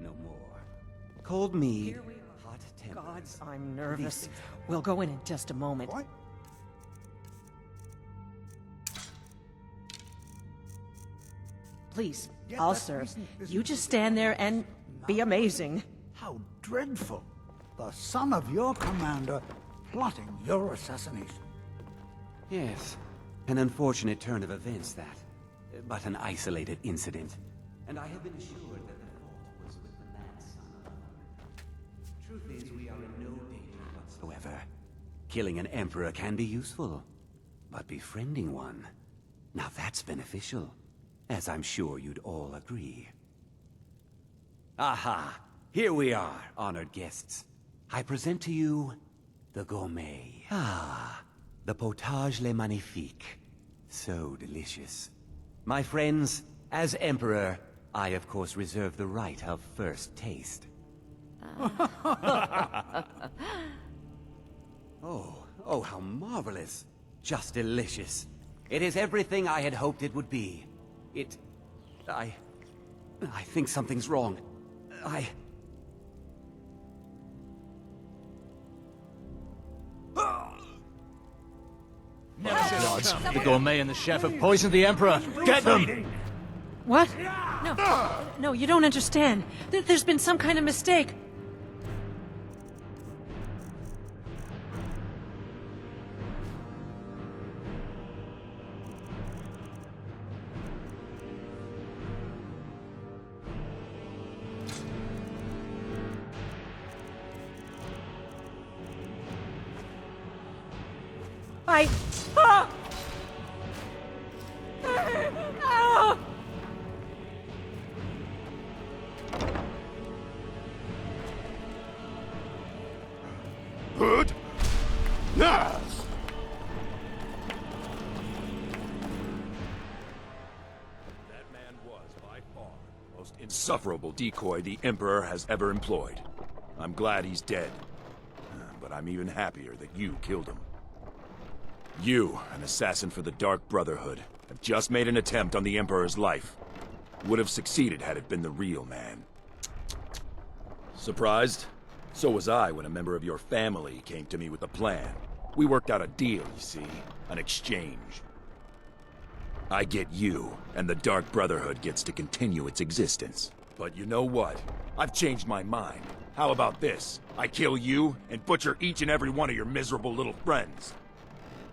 No more. Cold mead, hot tempers. Gods, I'm nervous. We'll go in just a moment. Please, Yet I'll that serve. recent visit You just stand there and be amazing. How dreadful. The son of your commander plotting your assassination. Yes, an unfortunate turn of events, that. But an isolated incident. And I have been assured that the fault was with the mad son alone. Truth is, we are in no danger whatsoever. Killing an emperor can be useful, but befriending one, now that's beneficial, as I'm sure you'd all agree. Aha! Here we are, honored guests. I present to you the gourmet. Ah, the potage le magnifique. So delicious. My friends, as Emperor, I of course reserve the right of first taste. Oh, how marvelous. Just delicious. It is everything I had hoped it would be. I think something's wrong. Gods, the gourmet and the chef have poisoned the Emperor. Get them! What? No, you don't understand. There's been some kind of mistake. Good. Yes. That man was, by far, the most insufferable decoy the Emperor has ever employed. I'm glad he's dead. But I'm even happier that you killed him. You, an assassin for the Dark Brotherhood, have just made an attempt on the Emperor's life. Would have succeeded had it been the real man. Surprised? So was I when a member of your family came to me with a plan. We worked out a deal, you see. An exchange. I get you, and the Dark Brotherhood gets to continue its existence. But you know what? I've changed my mind. How about this? I kill you, and butcher each and every one of your miserable little friends.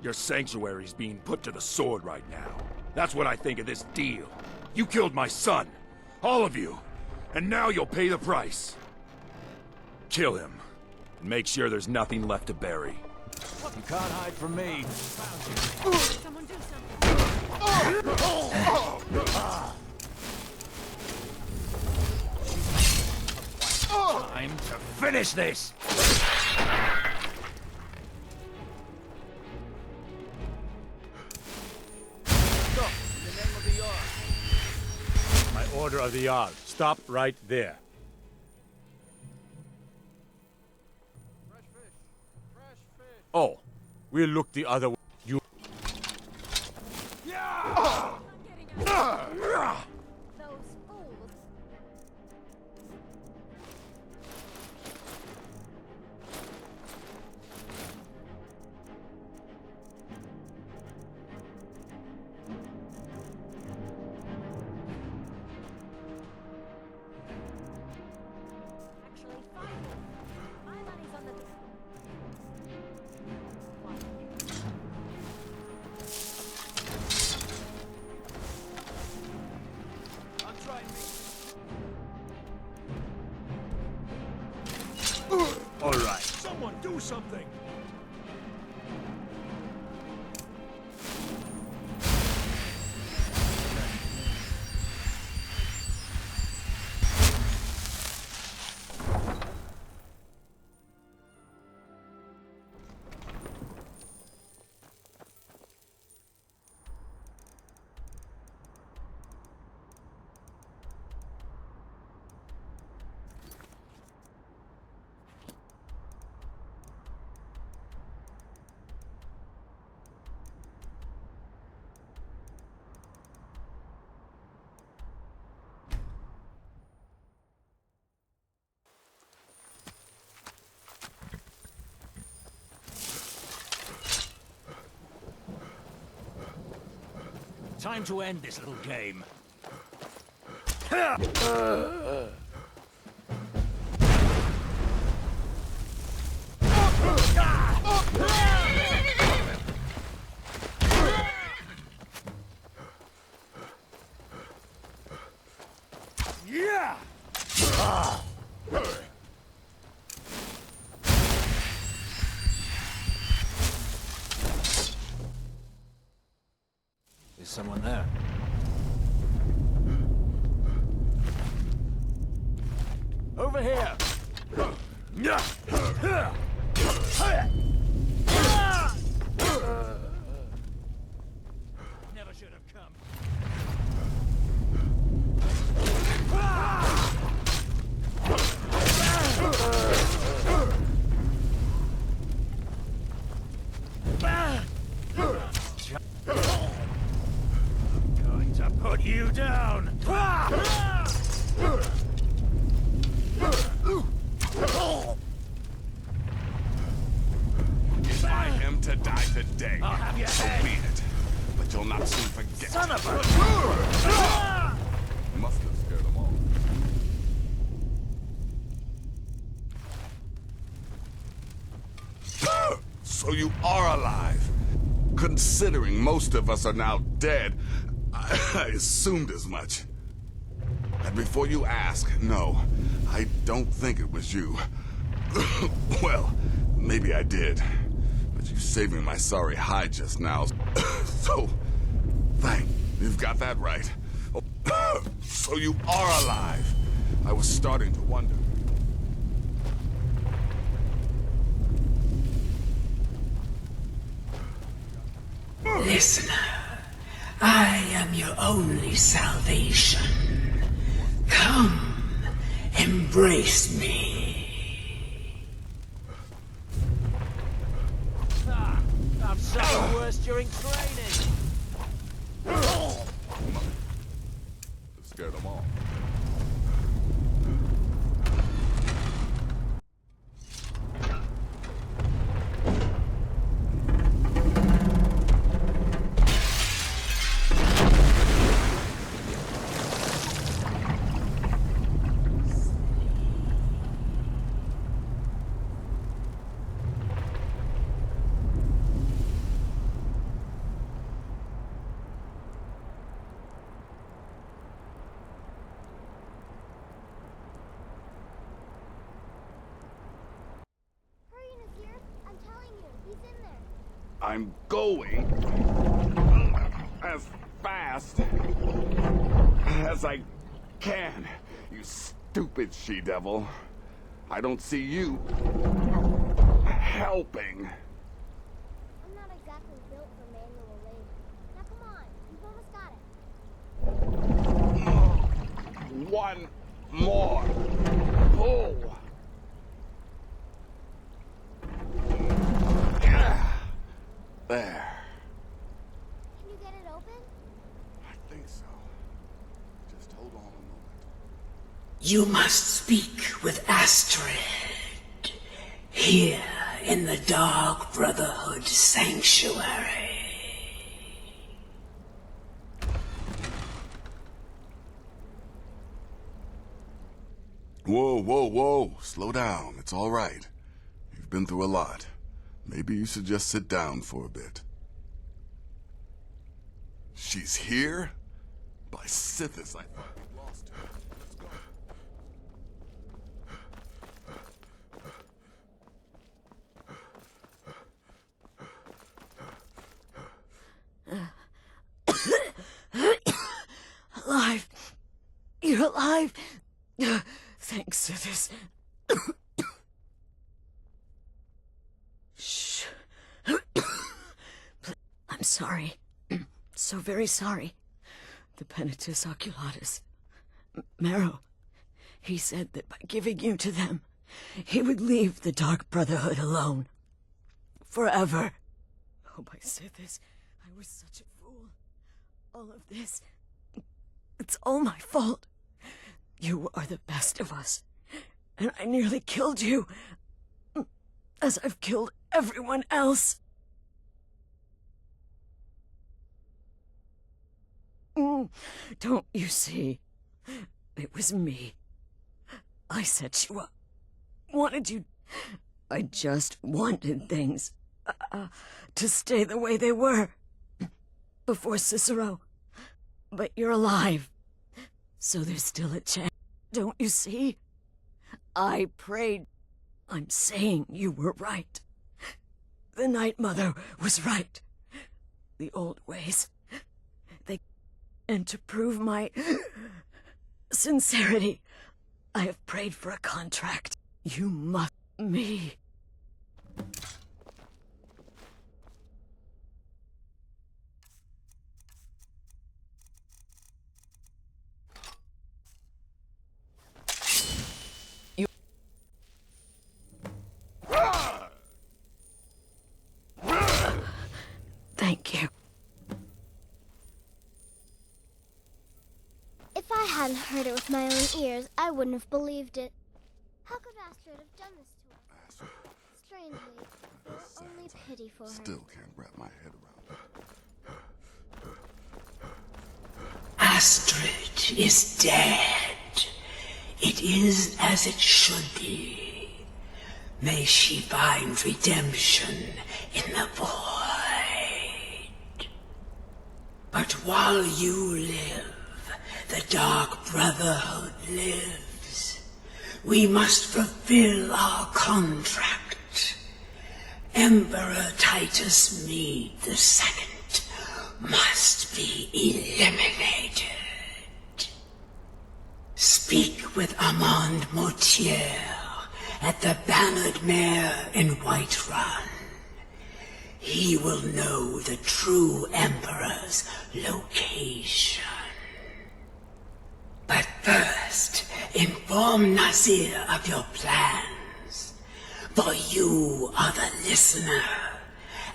Your sanctuary's being put to the sword right now. That's what I think of this deal. You killed my son. All of you. And now you'll pay the price. Kill him. And make sure there's nothing left to bury. You can't hide from me. Someone do something. Time to finish this! Stop! In the name of the Jarl. My order of the Jarl. Stop right there. Oh, we'll look the other way. You. All right. Someone do something! Time to end this little game. Yeah! Is someone there? Over here! Never should have come. Going to put you down! If I am to die today, I'll have your so head. be it. But you'll not soon forget. Son of a... Must have scared them all. So you are alive. Considering most of us are now dead, I assumed as much. And before you ask, no, I don't think it was you. Well, maybe I did. But you saved me my sorry hide just now. So, you've got that right. So you are alive. I was starting to wonder. Listener, I am your only salvation. Come, embrace me. I've suffered worse during training. Scared them all. I'm going as fast as I can, you stupid she-devil. I don't see you helping. I'm not exactly built for manual labor. Now come on, you've almost got it. One more pull. There. Can you get it open? I think so. Just hold on a moment. You must speak with Astrid. Here in the Dark Brotherhood Sanctuary. Whoa, whoa, whoa. Slow down. It's all right. You've been through a lot. Maybe you should just sit down for a bit. She's here? By Sithis, I thought we'd lost her. Let's go. Alive. You're alive. Thanks, Sithis. Shh. I'm sorry. So very sorry. The Penitus Oculatus. Marrow. He said that by giving you to them, he would leave the Dark Brotherhood alone. Forever. Oh, my Sithis, I was such a fool. All of this, it's all my fault. You are the best of us, and I nearly killed you, as I've killed everyone else. Don't you see? It was me. I set you up. Wanted you... I just wanted things to stay the way they were before Cicero. But you're alive, so there's still a chance. Don't you see? I prayed. I'm saying you were right. The Night Mother was right. The old ways, and to prove my sincerity, I have prayed for a contract. You must... me. Thank you. If I hadn't heard it with my own ears, I wouldn't have believed it. How could Astrid have done this to her? Strangely, I feel only pity for her. Still can't wrap my head around it. Astrid is dead. It is as it should be. May she find redemption in the void. But while you live, the Dark Brotherhood lives. We must fulfill our contract. Emperor Titus Mede II must be eliminated. Speak with Armand Mortier at the Bannered Mare in Whiterun. He will know the true Emperor's location. But first, inform Nazir of your plans, for you are the listener,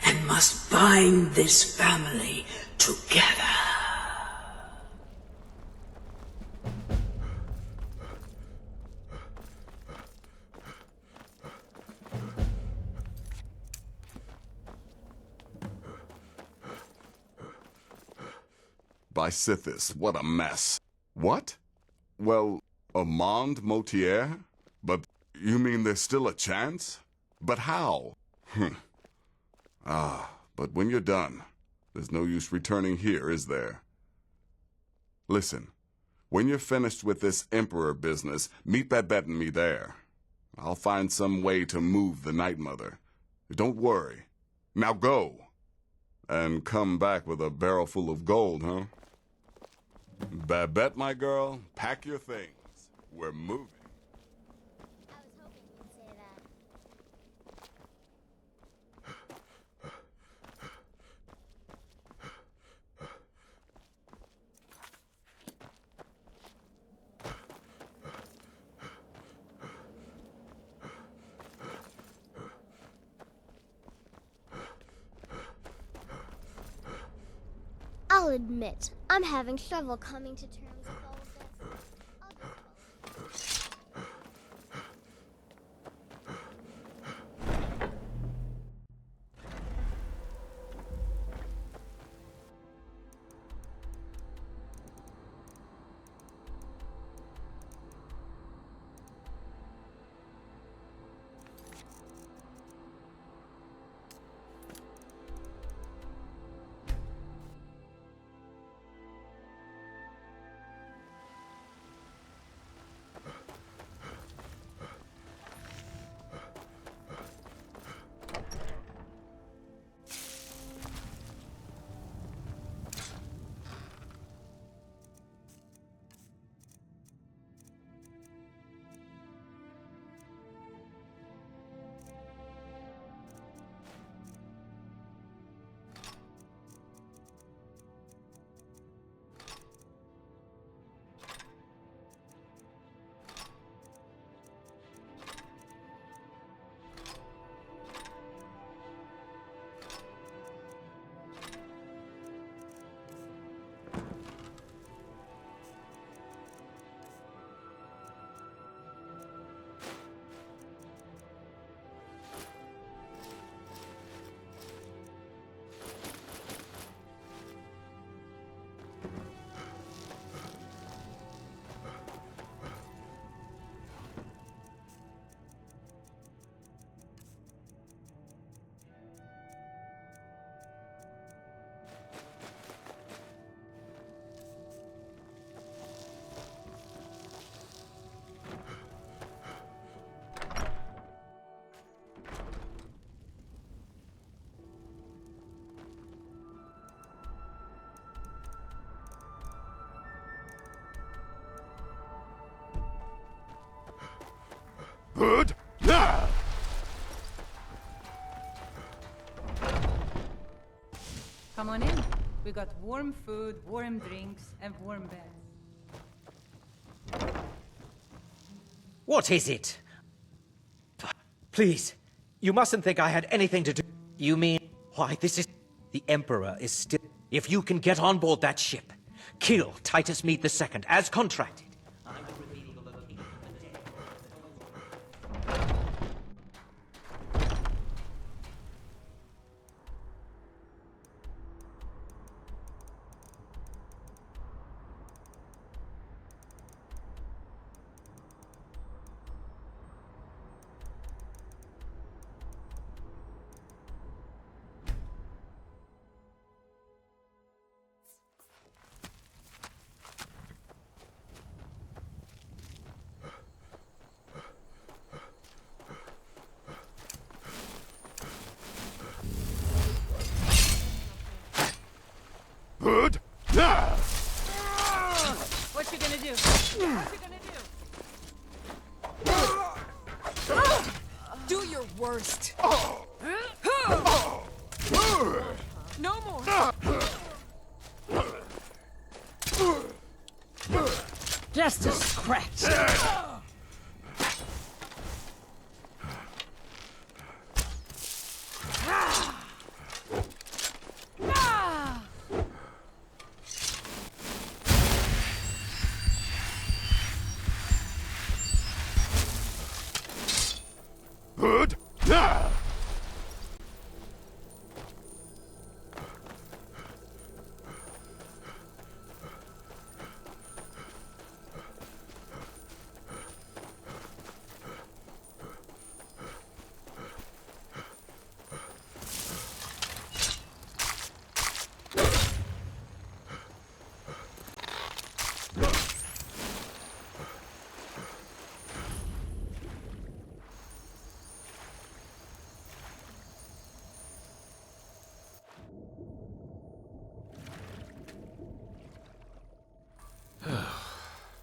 and must bind this family together. By Sithis, what a mess. What? Well, Armand Mortier? But you mean there's still a chance? But how? But when you're done, there's no use returning here, is there? Listen, when you're finished with this Emperor business, meet Babette and me there. I'll find some way to move the Night Mother. Don't worry. Now go. And come back with a barrel full of gold, huh? Babette, my girl, pack your things. We're moving. I was hoping you'd say that. I'll admit, I'm having trouble coming to terms with all of this. Good. Now. Come on in. We got warm food, warm drinks, and warm beds. What is it? Please, you mustn't think I had anything to do. You mean, why, this is... The Emperor is still... If you can get on board that ship, kill Titus Meade II, as contracted. I will reveal the location of the dead. Good. Now. What you gonna do? What you gonna do? Do your worst. No more. Just a scratch. Good. Now.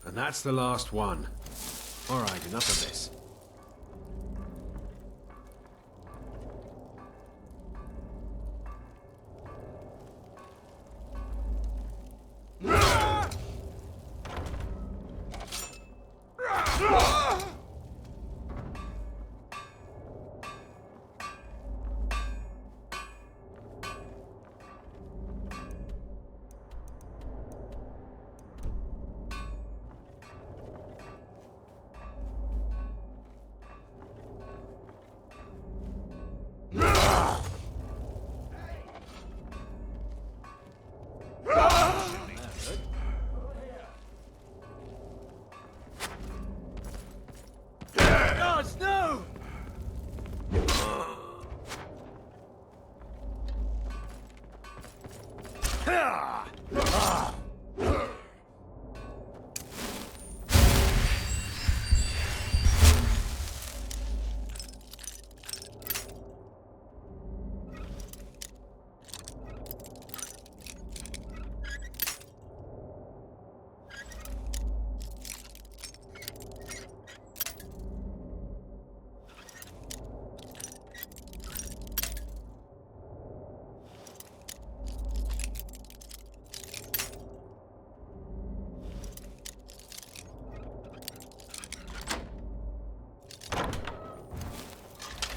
And that's the last one. All right, enough of this. Gods, no!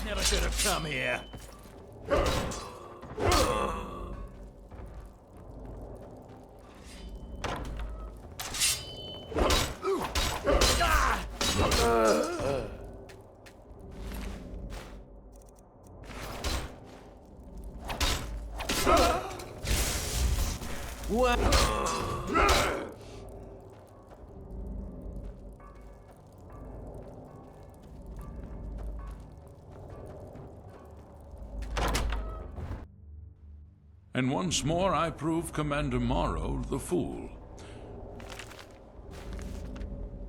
Never should have come here. What? And once more I prove Commander Morrow the fool.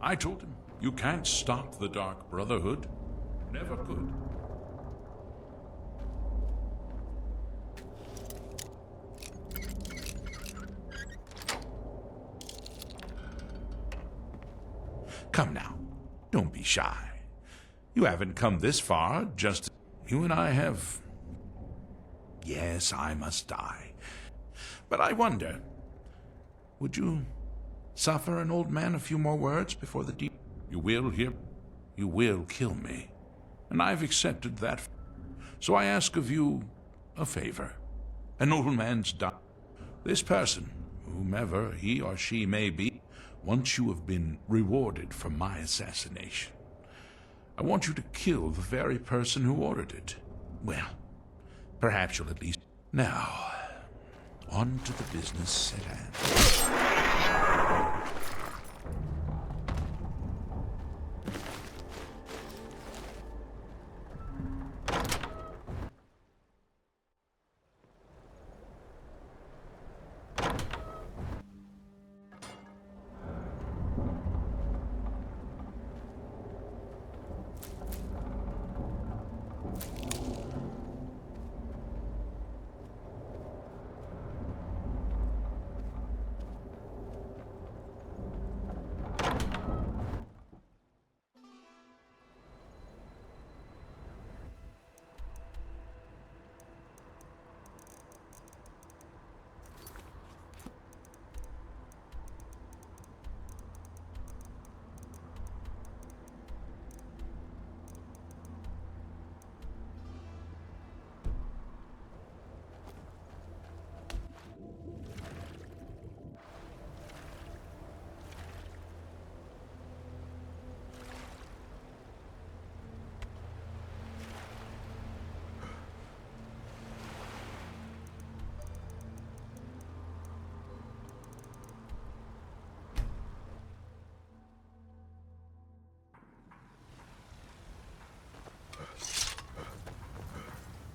I told him, you can't stop the Dark Brotherhood. Never could. Come now, don't be shy. You haven't come this far, just you and I have. Yes, I must die. But I wonder, would you suffer an old man a few more words before the deep? You will hear? You will kill me. And I've accepted that. So I ask of you a favor. An old man's died. This person, whomever he or she may be, once you have been rewarded for my assassination, I want you to kill the very person who ordered it. Well, perhaps you'll at least... Now, on to the business at hand.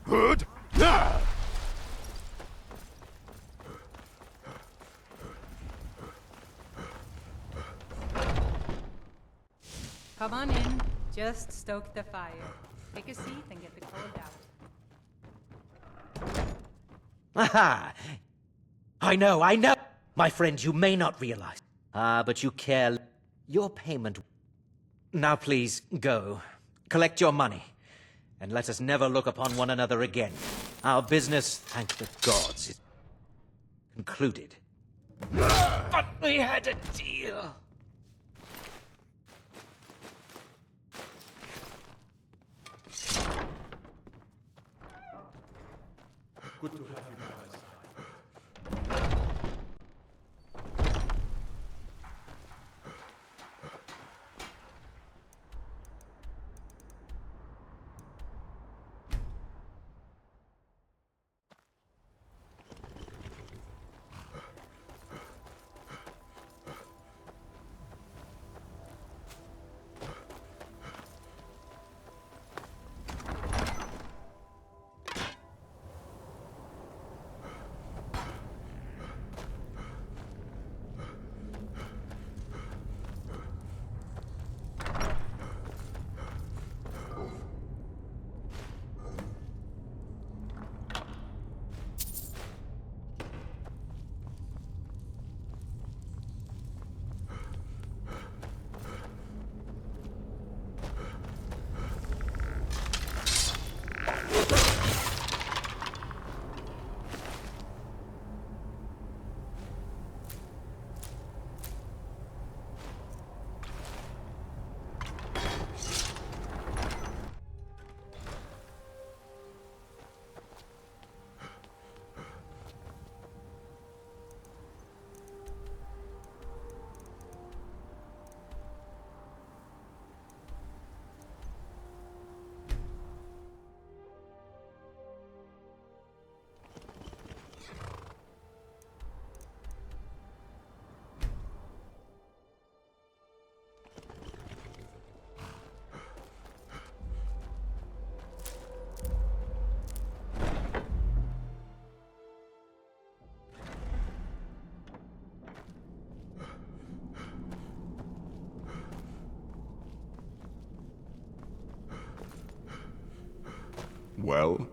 Good. Ah! Come on in. Just stoke the fire. Take a seat and get the cold out. Aha! I know. My friend, you may not realize. But you care. Your payment. Now please, go. Collect your money. And let us never look upon one another again. Our business, thank the gods, is concluded. But we had a deal. Good to have you guys. Well,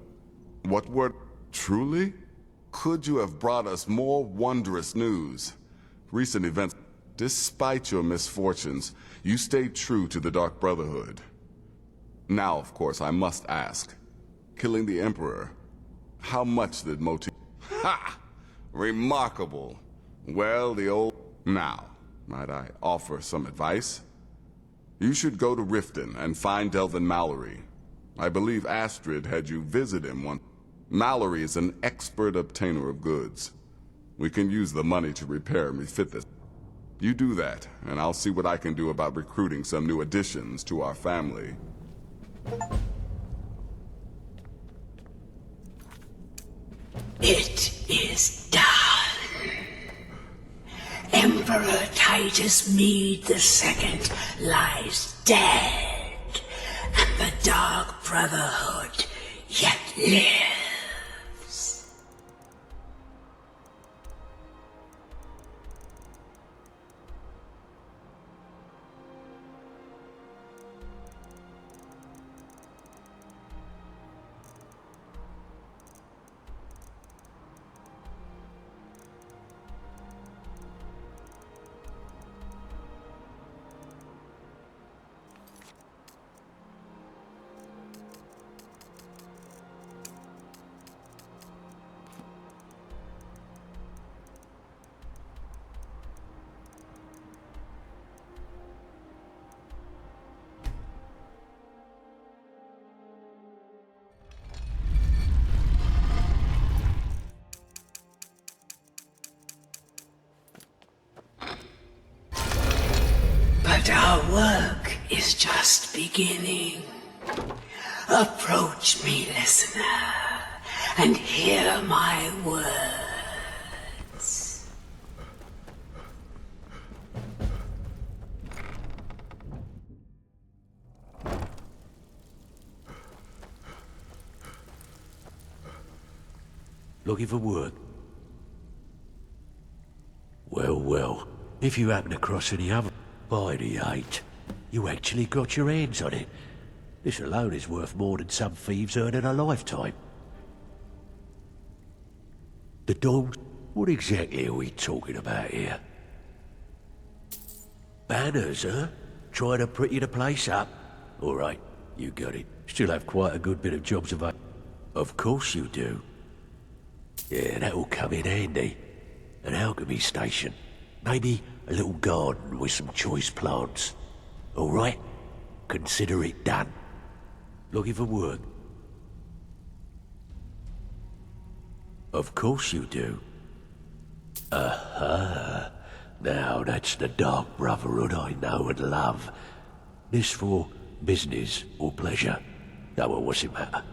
what were truly? Could you have brought us more wondrous news? Recent events, despite your misfortunes, you stayed true to the Dark Brotherhood. Now, of course, I must ask. Killing the Emperor, how much did Moti... Ha! Remarkable. Well, the old... Now, might I offer some advice? You should go to Riften and find Delvin Mallory. I believe Astrid had you visit him once. Mallory is an expert obtainer of goods. We can use the money to repair and refit this. You do that, and I'll see what I can do about recruiting some new additions to our family. It is done. Emperor Titus Mede II lies dead, and the Dark Brotherhood yet lives. But our work is just beginning. Approach me, listener, and hear my words. Looking for work? Well, well, if you happen across any other... By the 8, you actually got your hands on it. This alone is worth more than some thieves earn in a lifetime. The dogs? What exactly are we talking about here? Banners, huh? Trying to pretty the place up? Alright, you got it. Still have quite a good bit of jobs available. Of course you do. Yeah, that'll come in handy. An alchemy station. Maybe a little garden with some choice plants. All right? Consider it done. Looking for work? Of course you do. Aha. Now that's the Dark Brotherhood I know and love. This for business or pleasure? Oh, well, what's it matter?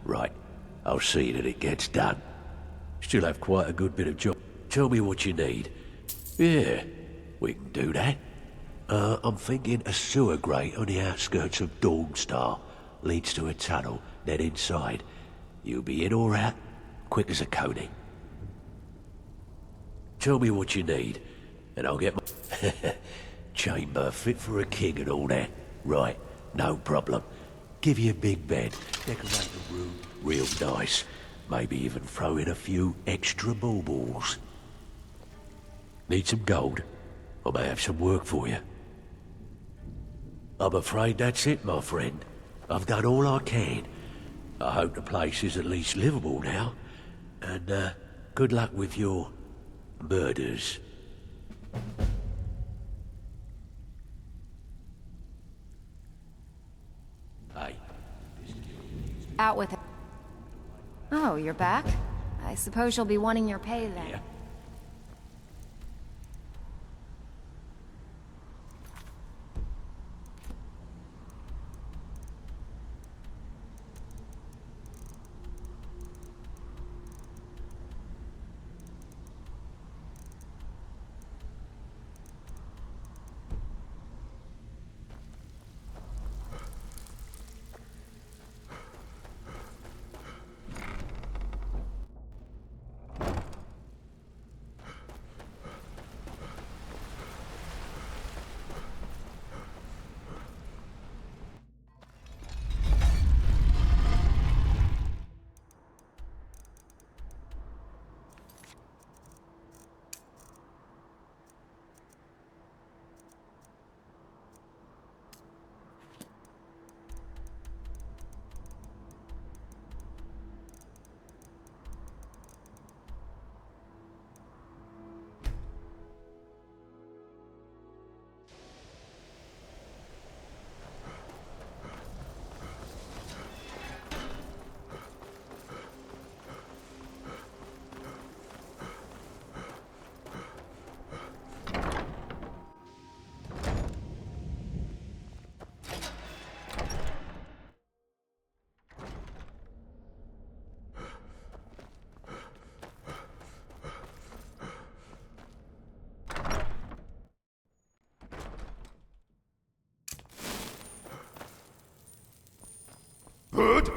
Right. I'll see that it gets done. Still have quite a good bit of job. Tell me what you need. Yeah, we can do that. I'm thinking a sewer grate on the outskirts of Dawnstar leads to a tunnel, then inside. You'll be in or out, quick as a coney. Tell me what you need, and I'll get my... Chamber fit for a king and all that. Right, no problem. Give you a big bed, decorate the room real nice. Maybe even throw in a few extra baubles. Need some gold? I may have some work for you. I'm afraid that's it, my friend. I've done all I can. I hope the place is at least livable now. And, good luck with your... murders. Hey. Out with it. Oh, you're back? I suppose you'll be wanting your pay then. Yeah. Good.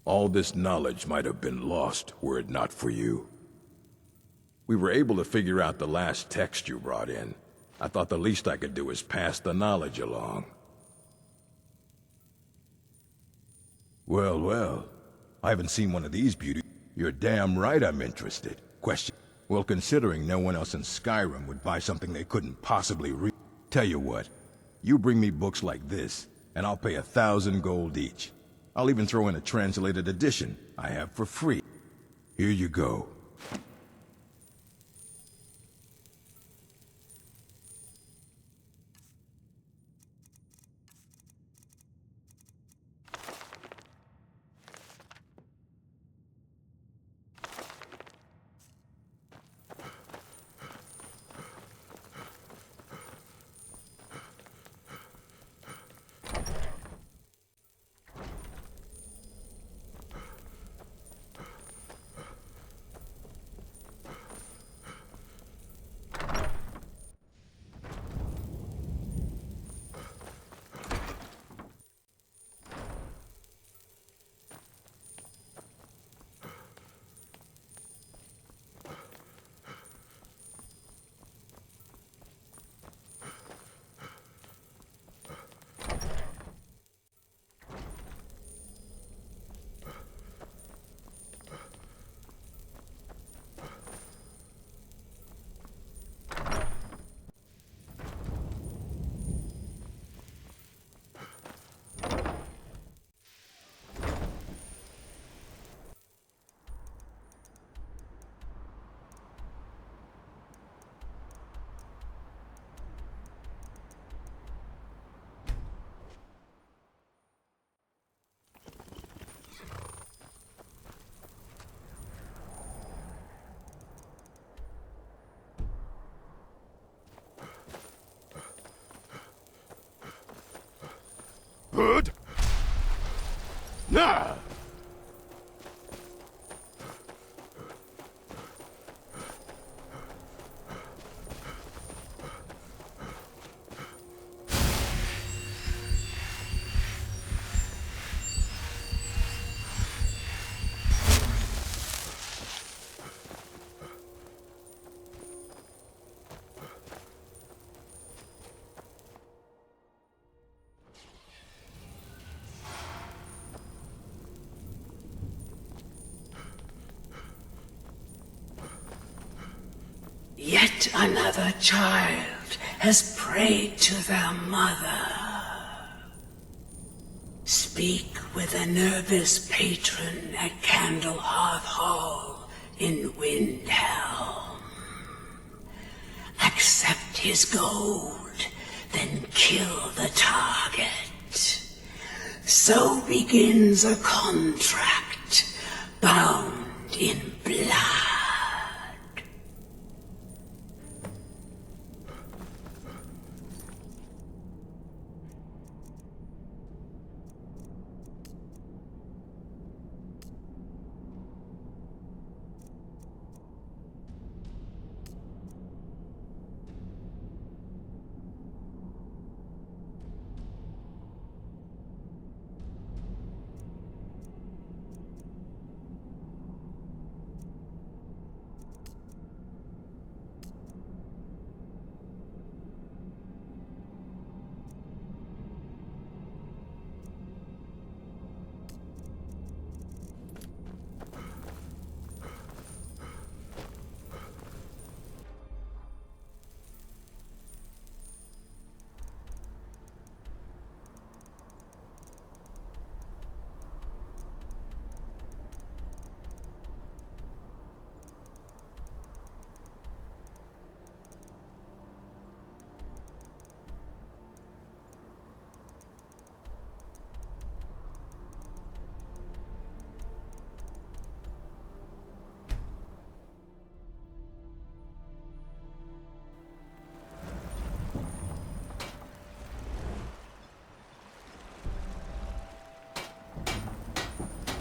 All this knowledge might have been lost were it not for you. We were able to figure out the last text you brought in. I thought the least I could do is pass the knowledge along. Well, well. I haven't seen one of these beauties. You're damn right I'm interested. Question. Well, considering no one else in Skyrim would buy something they couldn't possibly read. Tell you what. You bring me books like this, and I'll pay 1,000 gold each. I'll even throw in a translated edition I have for free. Here you go. Good. Now. Yet another child has prayed to their mother. Speak with Enerva's patron at Candlehearth Hall in Windhelm. Accept his gold, then kill the target. So begins a contract bound in blood.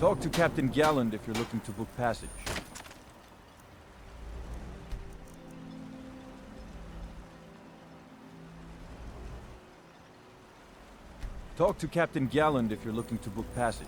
Talk to Captain Galland if you're looking to book passage. Talk to Captain Galland if you're looking to book passage.